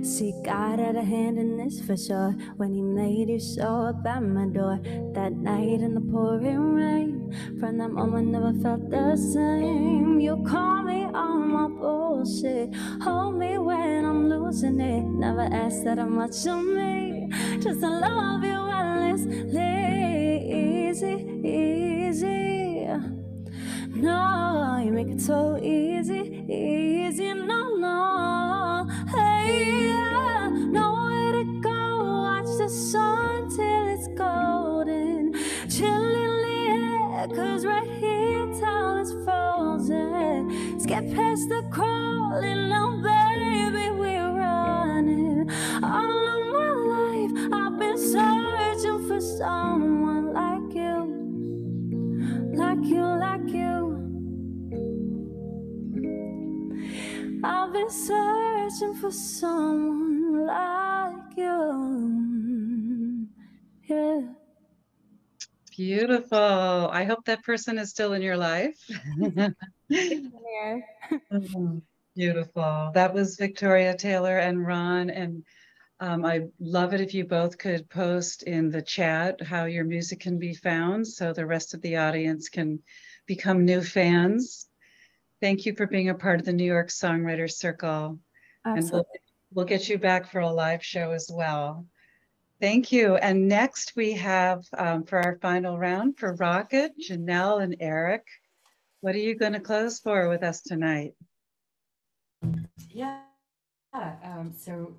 See, God had a hand in this for sure. When he made you show up at my door that night in the pouring rain. From that moment never felt the same. You call me on my bullshit. Hold me when I'm losing it. Never asked that much of me. Just to love you endlessly. Easy, easy. No, you make it so easy, easy, no, no. Hey, yeah, nowhere to go. Watch the sun till it's golden. Chill in the air, cause right here time is frozen. Skip past the crawling, now baby we're running. All of my life I've been searching for someone like you. Like you, like you. I've been searching for someone like you. Yeah. Beautiful. I hope that person is still in your life. Beautiful. That was Victoria, Taylor, and Ron. And I love it if you both could post in the chat how your music can be found so the rest of the audience can become new fans. Thank you for being a part of the New York Songwriters Circle. Absolutely. And we'll get you back for a live show as well. Thank you. And next we have for our final round for Rocket, Janelle and Eric. What are you going to close for with us tonight? Yeah. So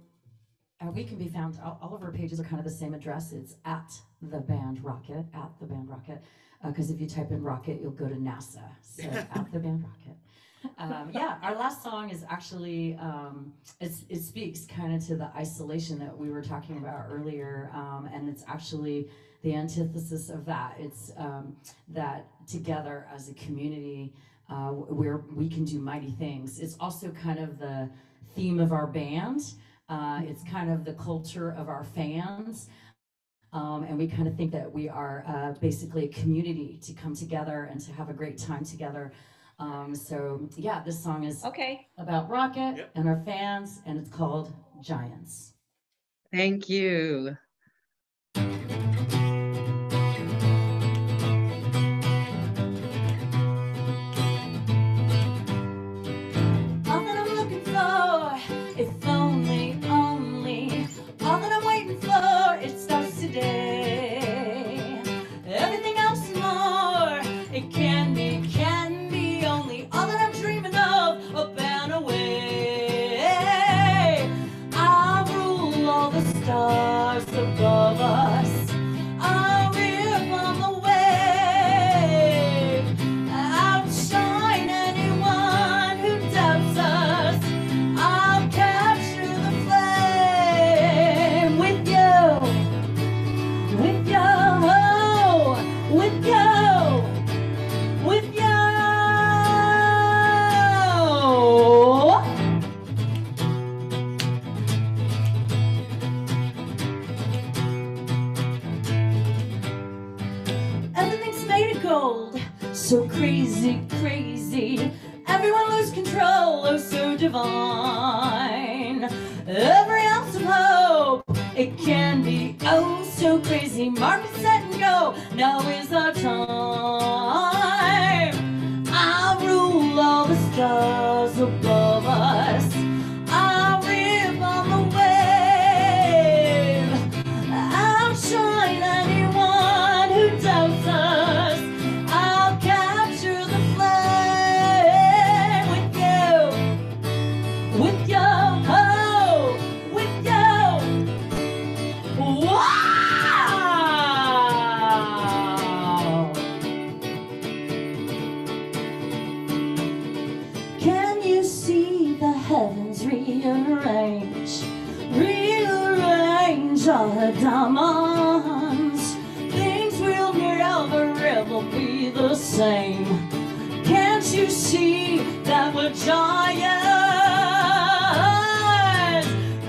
we can be found, all of our pages are kind of the same address. It's at the band Rocket. Because if you type in Rocket, you'll go to NASA. So at the band Rocket. Yeah, our last song is actually, it speaks kind of to the isolation that we were talking about earlier. And it's actually the antithesis of that. It's that together as a community, where we can do mighty things. It's also kind of the theme of our band. It's kind of the culture of our fans. And we kind of think that we are basically a community to come together and to have a great time together. So yeah, this song is about Rocket and our fans, and it's called Giants. Thank you. All that I'm looking for, if only, all that I'm waiting for, it starts today. Everything else and more, it can be only all that I'm dreaming of, up and away. I'll rule all the stars above us. I'll rip on the wave. Outshine anyone who doubts us. I'll capture the flame with you, with you, with you, with you. Everything's made of gold, so crazy, crazy. Everyone lose control, oh so divine. Every ounce of hope, it can be oh so crazy. Mark it, set and go, now is our time. I'll rule all the stars above us. I'll rip on the wave. I'll shine anyone who doubts us. I'll capture the flame with you, with you, oh, with you. Wow! Can you see the heavens rearrange all the diamonds? Things will never ever be the same. Can't you see that we're giants?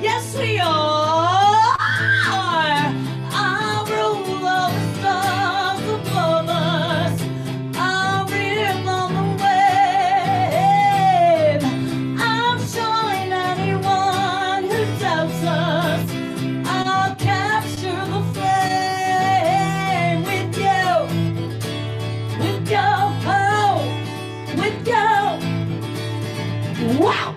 Yes, we are. I'll rule all the stars above us. I'll rip on the wave. I'll shine anyone who doubts us. I'll capture the flame with you, with you, oh, with you. Wow.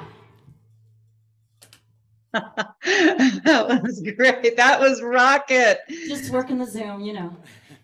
That was great. That was Rocket. Just working the Zoom, you know.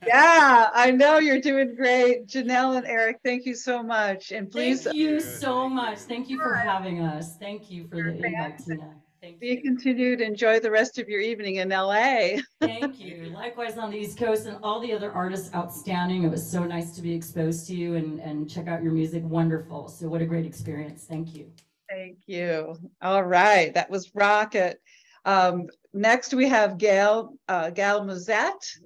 Yeah, I know you're doing great. Janelle and Eric, thank you so much. And please. Thank you so much. Thank you for having us. Thank you for the invite, Tina. Be continued. Enjoy the rest of your evening in LA. Thank you. Likewise on the East Coast, and all the other artists, outstanding. It was so nice to be exposed to you and check out your music. Wonderful. So what a great experience. Thank you. Thank you. All right, that was Rocket. Next we have Gal Musette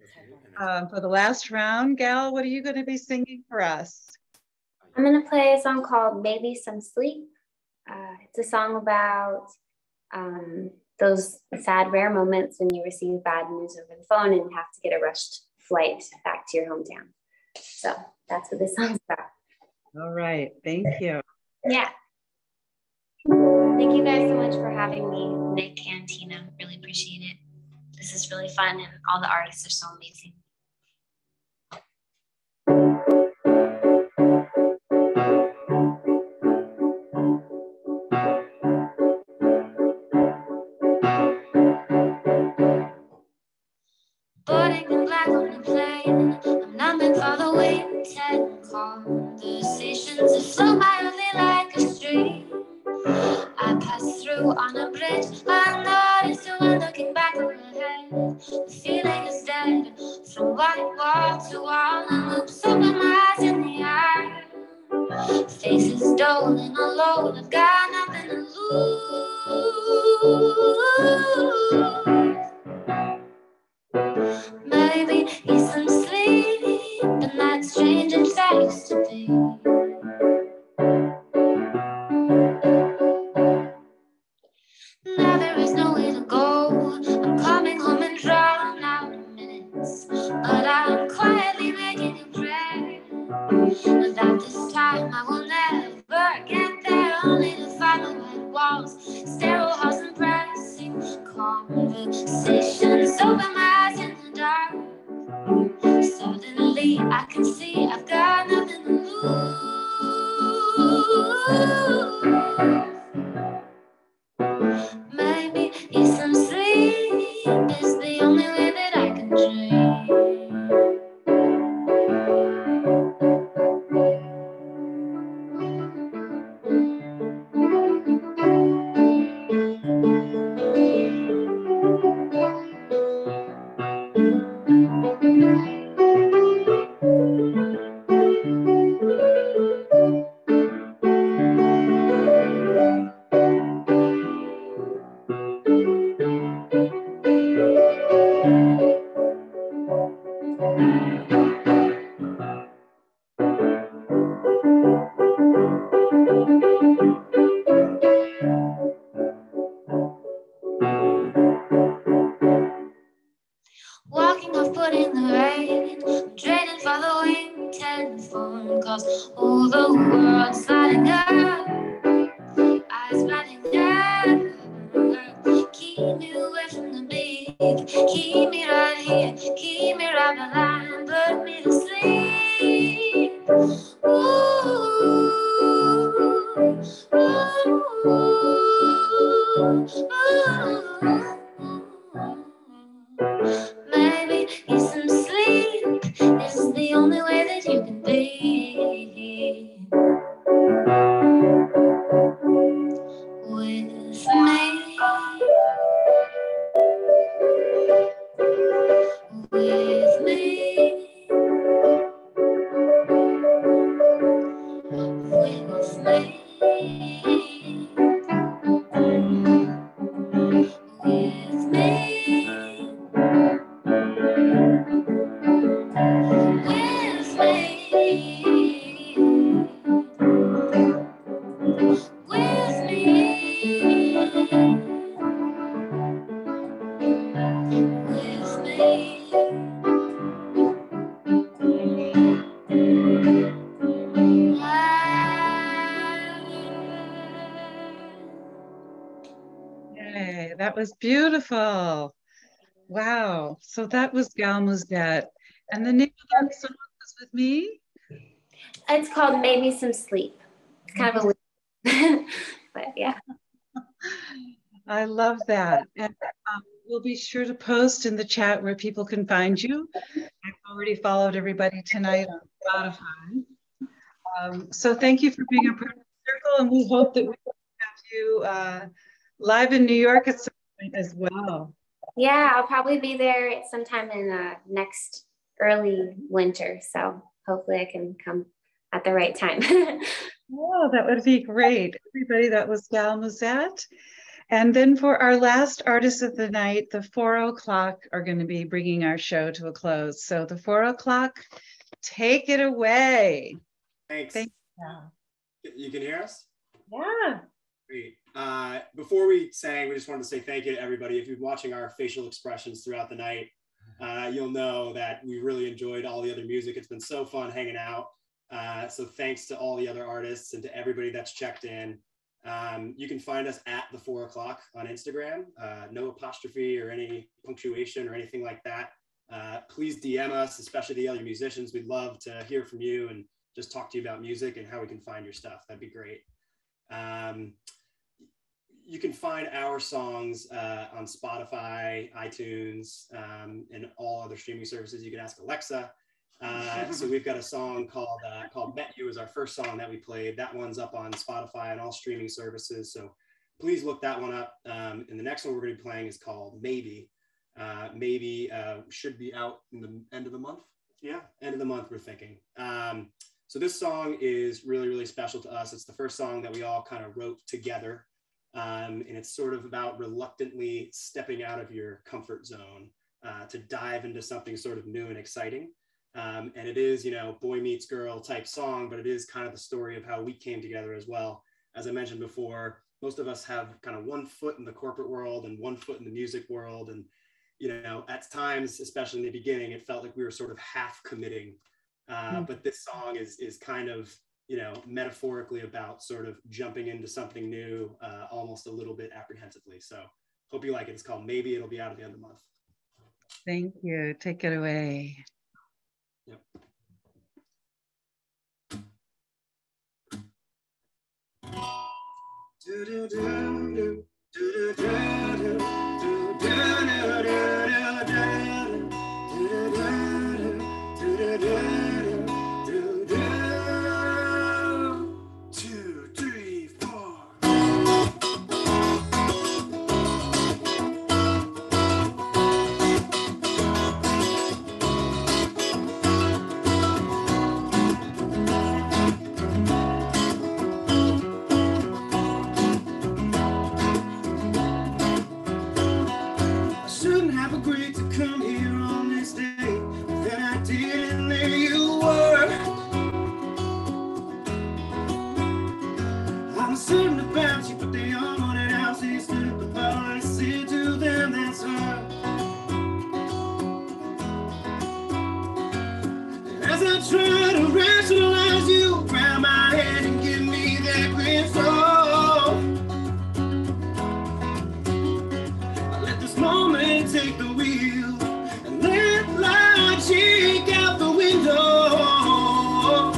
for the last round. Gal, what are you going to be singing for us? I'm going to play a song called Maybe Some Sleep. It's a song about those sad, rare moments when you receive bad news over the phone and have to get a rushed flight back to your hometown. So that's what this song's about. All right, thank you. Yeah. Thank you guys so much for having me, Nick and Tina. Really appreciate it. This is really fun, and all the artists are so amazing. conversations that flow by only like a stream. I pass through on a bridge, I notice you when looking back ahead. The feeling is dead, from white wall to wall, and loops open my eyes in the air. Faces doling alone, I've got nothing to lose. Maybe it's some sleep, and that's strange and fast to be. Now there is no way to go. I'm coming home and drawn out of minutes, but I'm quietly making a prayer that this time I will never get there. Only to find the white walls, sterile halls and pressing conversations. Open my eyes in the dark. Suddenly I can see I've got nothing to lose. Maybe it's some sleep is the only way that I can dream. Walking off, put in the rain, I'm draining for the wing, 10 phone calls, all the world sliding up, eyes blinding up. Keep me away from the big, keep me right here, keep me right behind, put me to sleep. Ooh, maybe it's some sleep. This is the only way that you can be with me. With me. With me. Yay, that was beautiful. Wow. So that was Gal Musette. And the name of that song was With Me? It's called Maybe Some Sleep. It's kind of a weird, but yeah. I love that. And we'll be sure to post in the chat where people can find you. I've already followed everybody tonight on Spotify. So thank you for being a part of the circle, and we hope that we have you live in New York at some point as well. Yeah, I'll probably be there sometime in next early winter. So hopefully I can come at the right time. Oh, that would be great. Everybody, that was Gal Musette. And then for our last artist of the night, the 4 o'clock are going to be bringing our show to a close. So the 4 o'clock, take it away. Thanks. Thank you. You can hear us? Yeah. Great. Before we sang, we just wanted to say thank you to everybody. If you're watching our facial expressions throughout the night, you'll know that we really enjoyed all the other music. It's been so fun hanging out. So thanks to all the other artists and to everybody that's checked in. You can find us at the 4 o'clock on Instagram. No apostrophe or any punctuation or anything like that. Please DM us, especially the other musicians. We'd love to hear from you and just talk to you about music and how we can find your stuff. That'd be great. You can find our songs on Spotify, iTunes, and all other streaming services. You can ask Alexa. So we've got a song called Met You is our first song that we played. That one's up on Spotify and all streaming services. So please look that one up. And the next one we're going to be playing is called Maybe. Maybe should be out in the end of the month. Yeah. End of the month, we're thinking. So this song is really, really special to us. It's the first song that we all kind of wrote together. And it's sort of about reluctantly stepping out of your comfort zone to dive into something sort of new and exciting. And it is, you know, boy meets girl type song, but it is kind of the story of how we came together as well. As I mentioned before, most of us have kind of one foot in the corporate world and one foot in the music world. And, you know, at times, especially in the beginning, it felt like we were sort of half committing. But this song is kind of, you know, metaphorically about sort of jumping into something new, almost a little bit apprehensively. So hope you like it. It's called Maybe. It'll be out at the end of the month. Thank you. Take it away. Yep. Shouldn't have agreed to come here on this day, but then I did, and there you were. I'm certain about you, but they all wanted out. They stood at the bar and said to them, that's her. And as I try to rationalize you, grab my hand and give me that control. Moment, take the wheel and let logic out the window.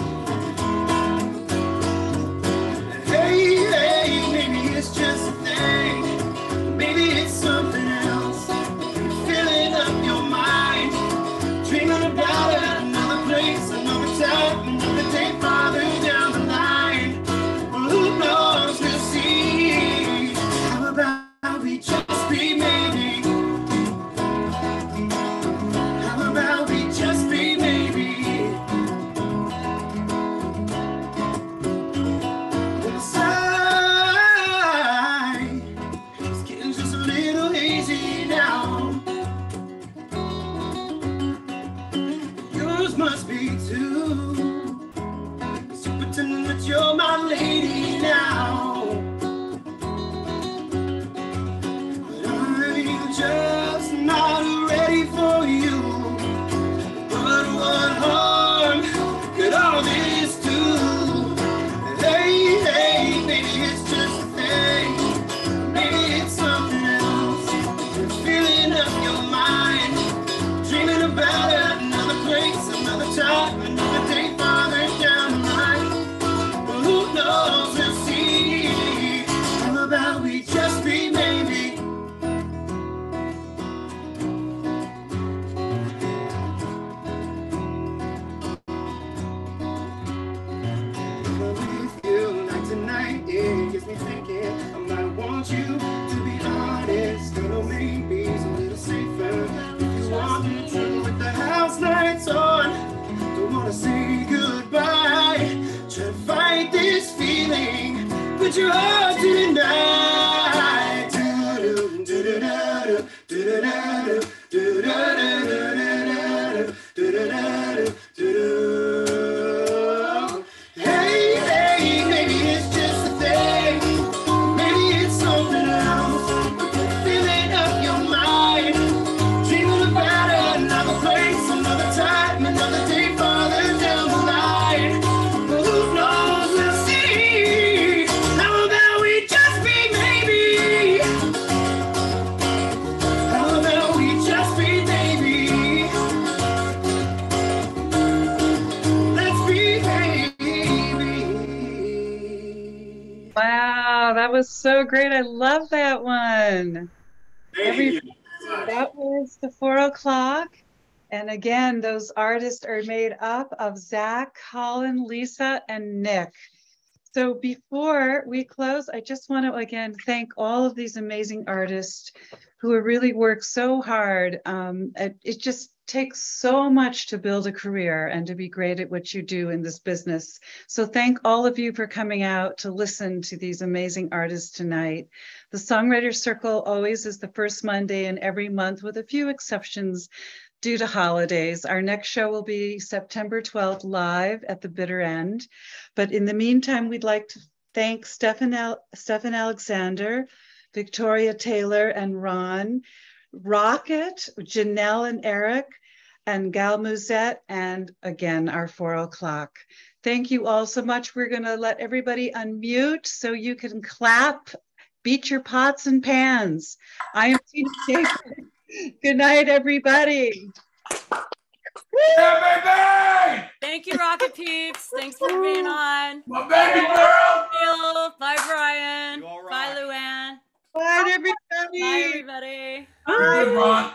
Hey, hey, maybe it's just a thing, maybe it's something else. Filling up your mind, dreaming about another place, another time, another day farther down the line. Well, who knows, we'll see. How about we just be maybe? Must be too, 'cause you're pretending that you're my lady now, but I'm just not ready for you. But what harm could all this do? Hey, hey, maybe it's just a thing, maybe it's something else. You're filling up your mind, dreaming about another place, another time, another day farther down the line. Well, who knows, we'll see. How about we just be maybe? With you like tonight, it gets me thinking I might want you to be honest. Little maybe a little safer if you want me to with the house lights on. Don't wanna say goodbye, try to fight this feeling, put your heart to deny. Hey, hey, maybe it's just a thing, maybe it's something else. Filling up your mind, dreaming about another place, another time, another day farther down the line. But who knows, we'll see. How about we just be maybe? How about we just be maybe? Let's be baby. Wow, that was so great. I love that one. Thank you. That was the 4 o'clock. And again, those artists are made up of Zach, Colin, Lisa, and Nick. So before we close, I just want to again thank all of these amazing artists who have really worked so hard. It just takes so much to build a career and to be great at what you do in this business. So thank all of you for coming out to listen to these amazing artists tonight. The Songwriters Circle always is the first Monday in every month, with a few exceptions due to holidays. Our next show will be September 12th live at the Bitter End. But in the meantime, we'd like to thank Stefan Alexander, Victoria Taylor and Ron, Rocket, Janelle and Eric, and Gal Musette, and again, our 4 o'clock. Thank you all so much. We're gonna let everybody unmute so you can clap, beat your pots and pans. I am Tina Shafer. Good night, everybody. Yeah, baby! Thank you, Rocket Peeps. Thanks for being on. My baby girl! Bye, Brian. Bye, Luann. Bye, everybody. Bye, everybody. Bye.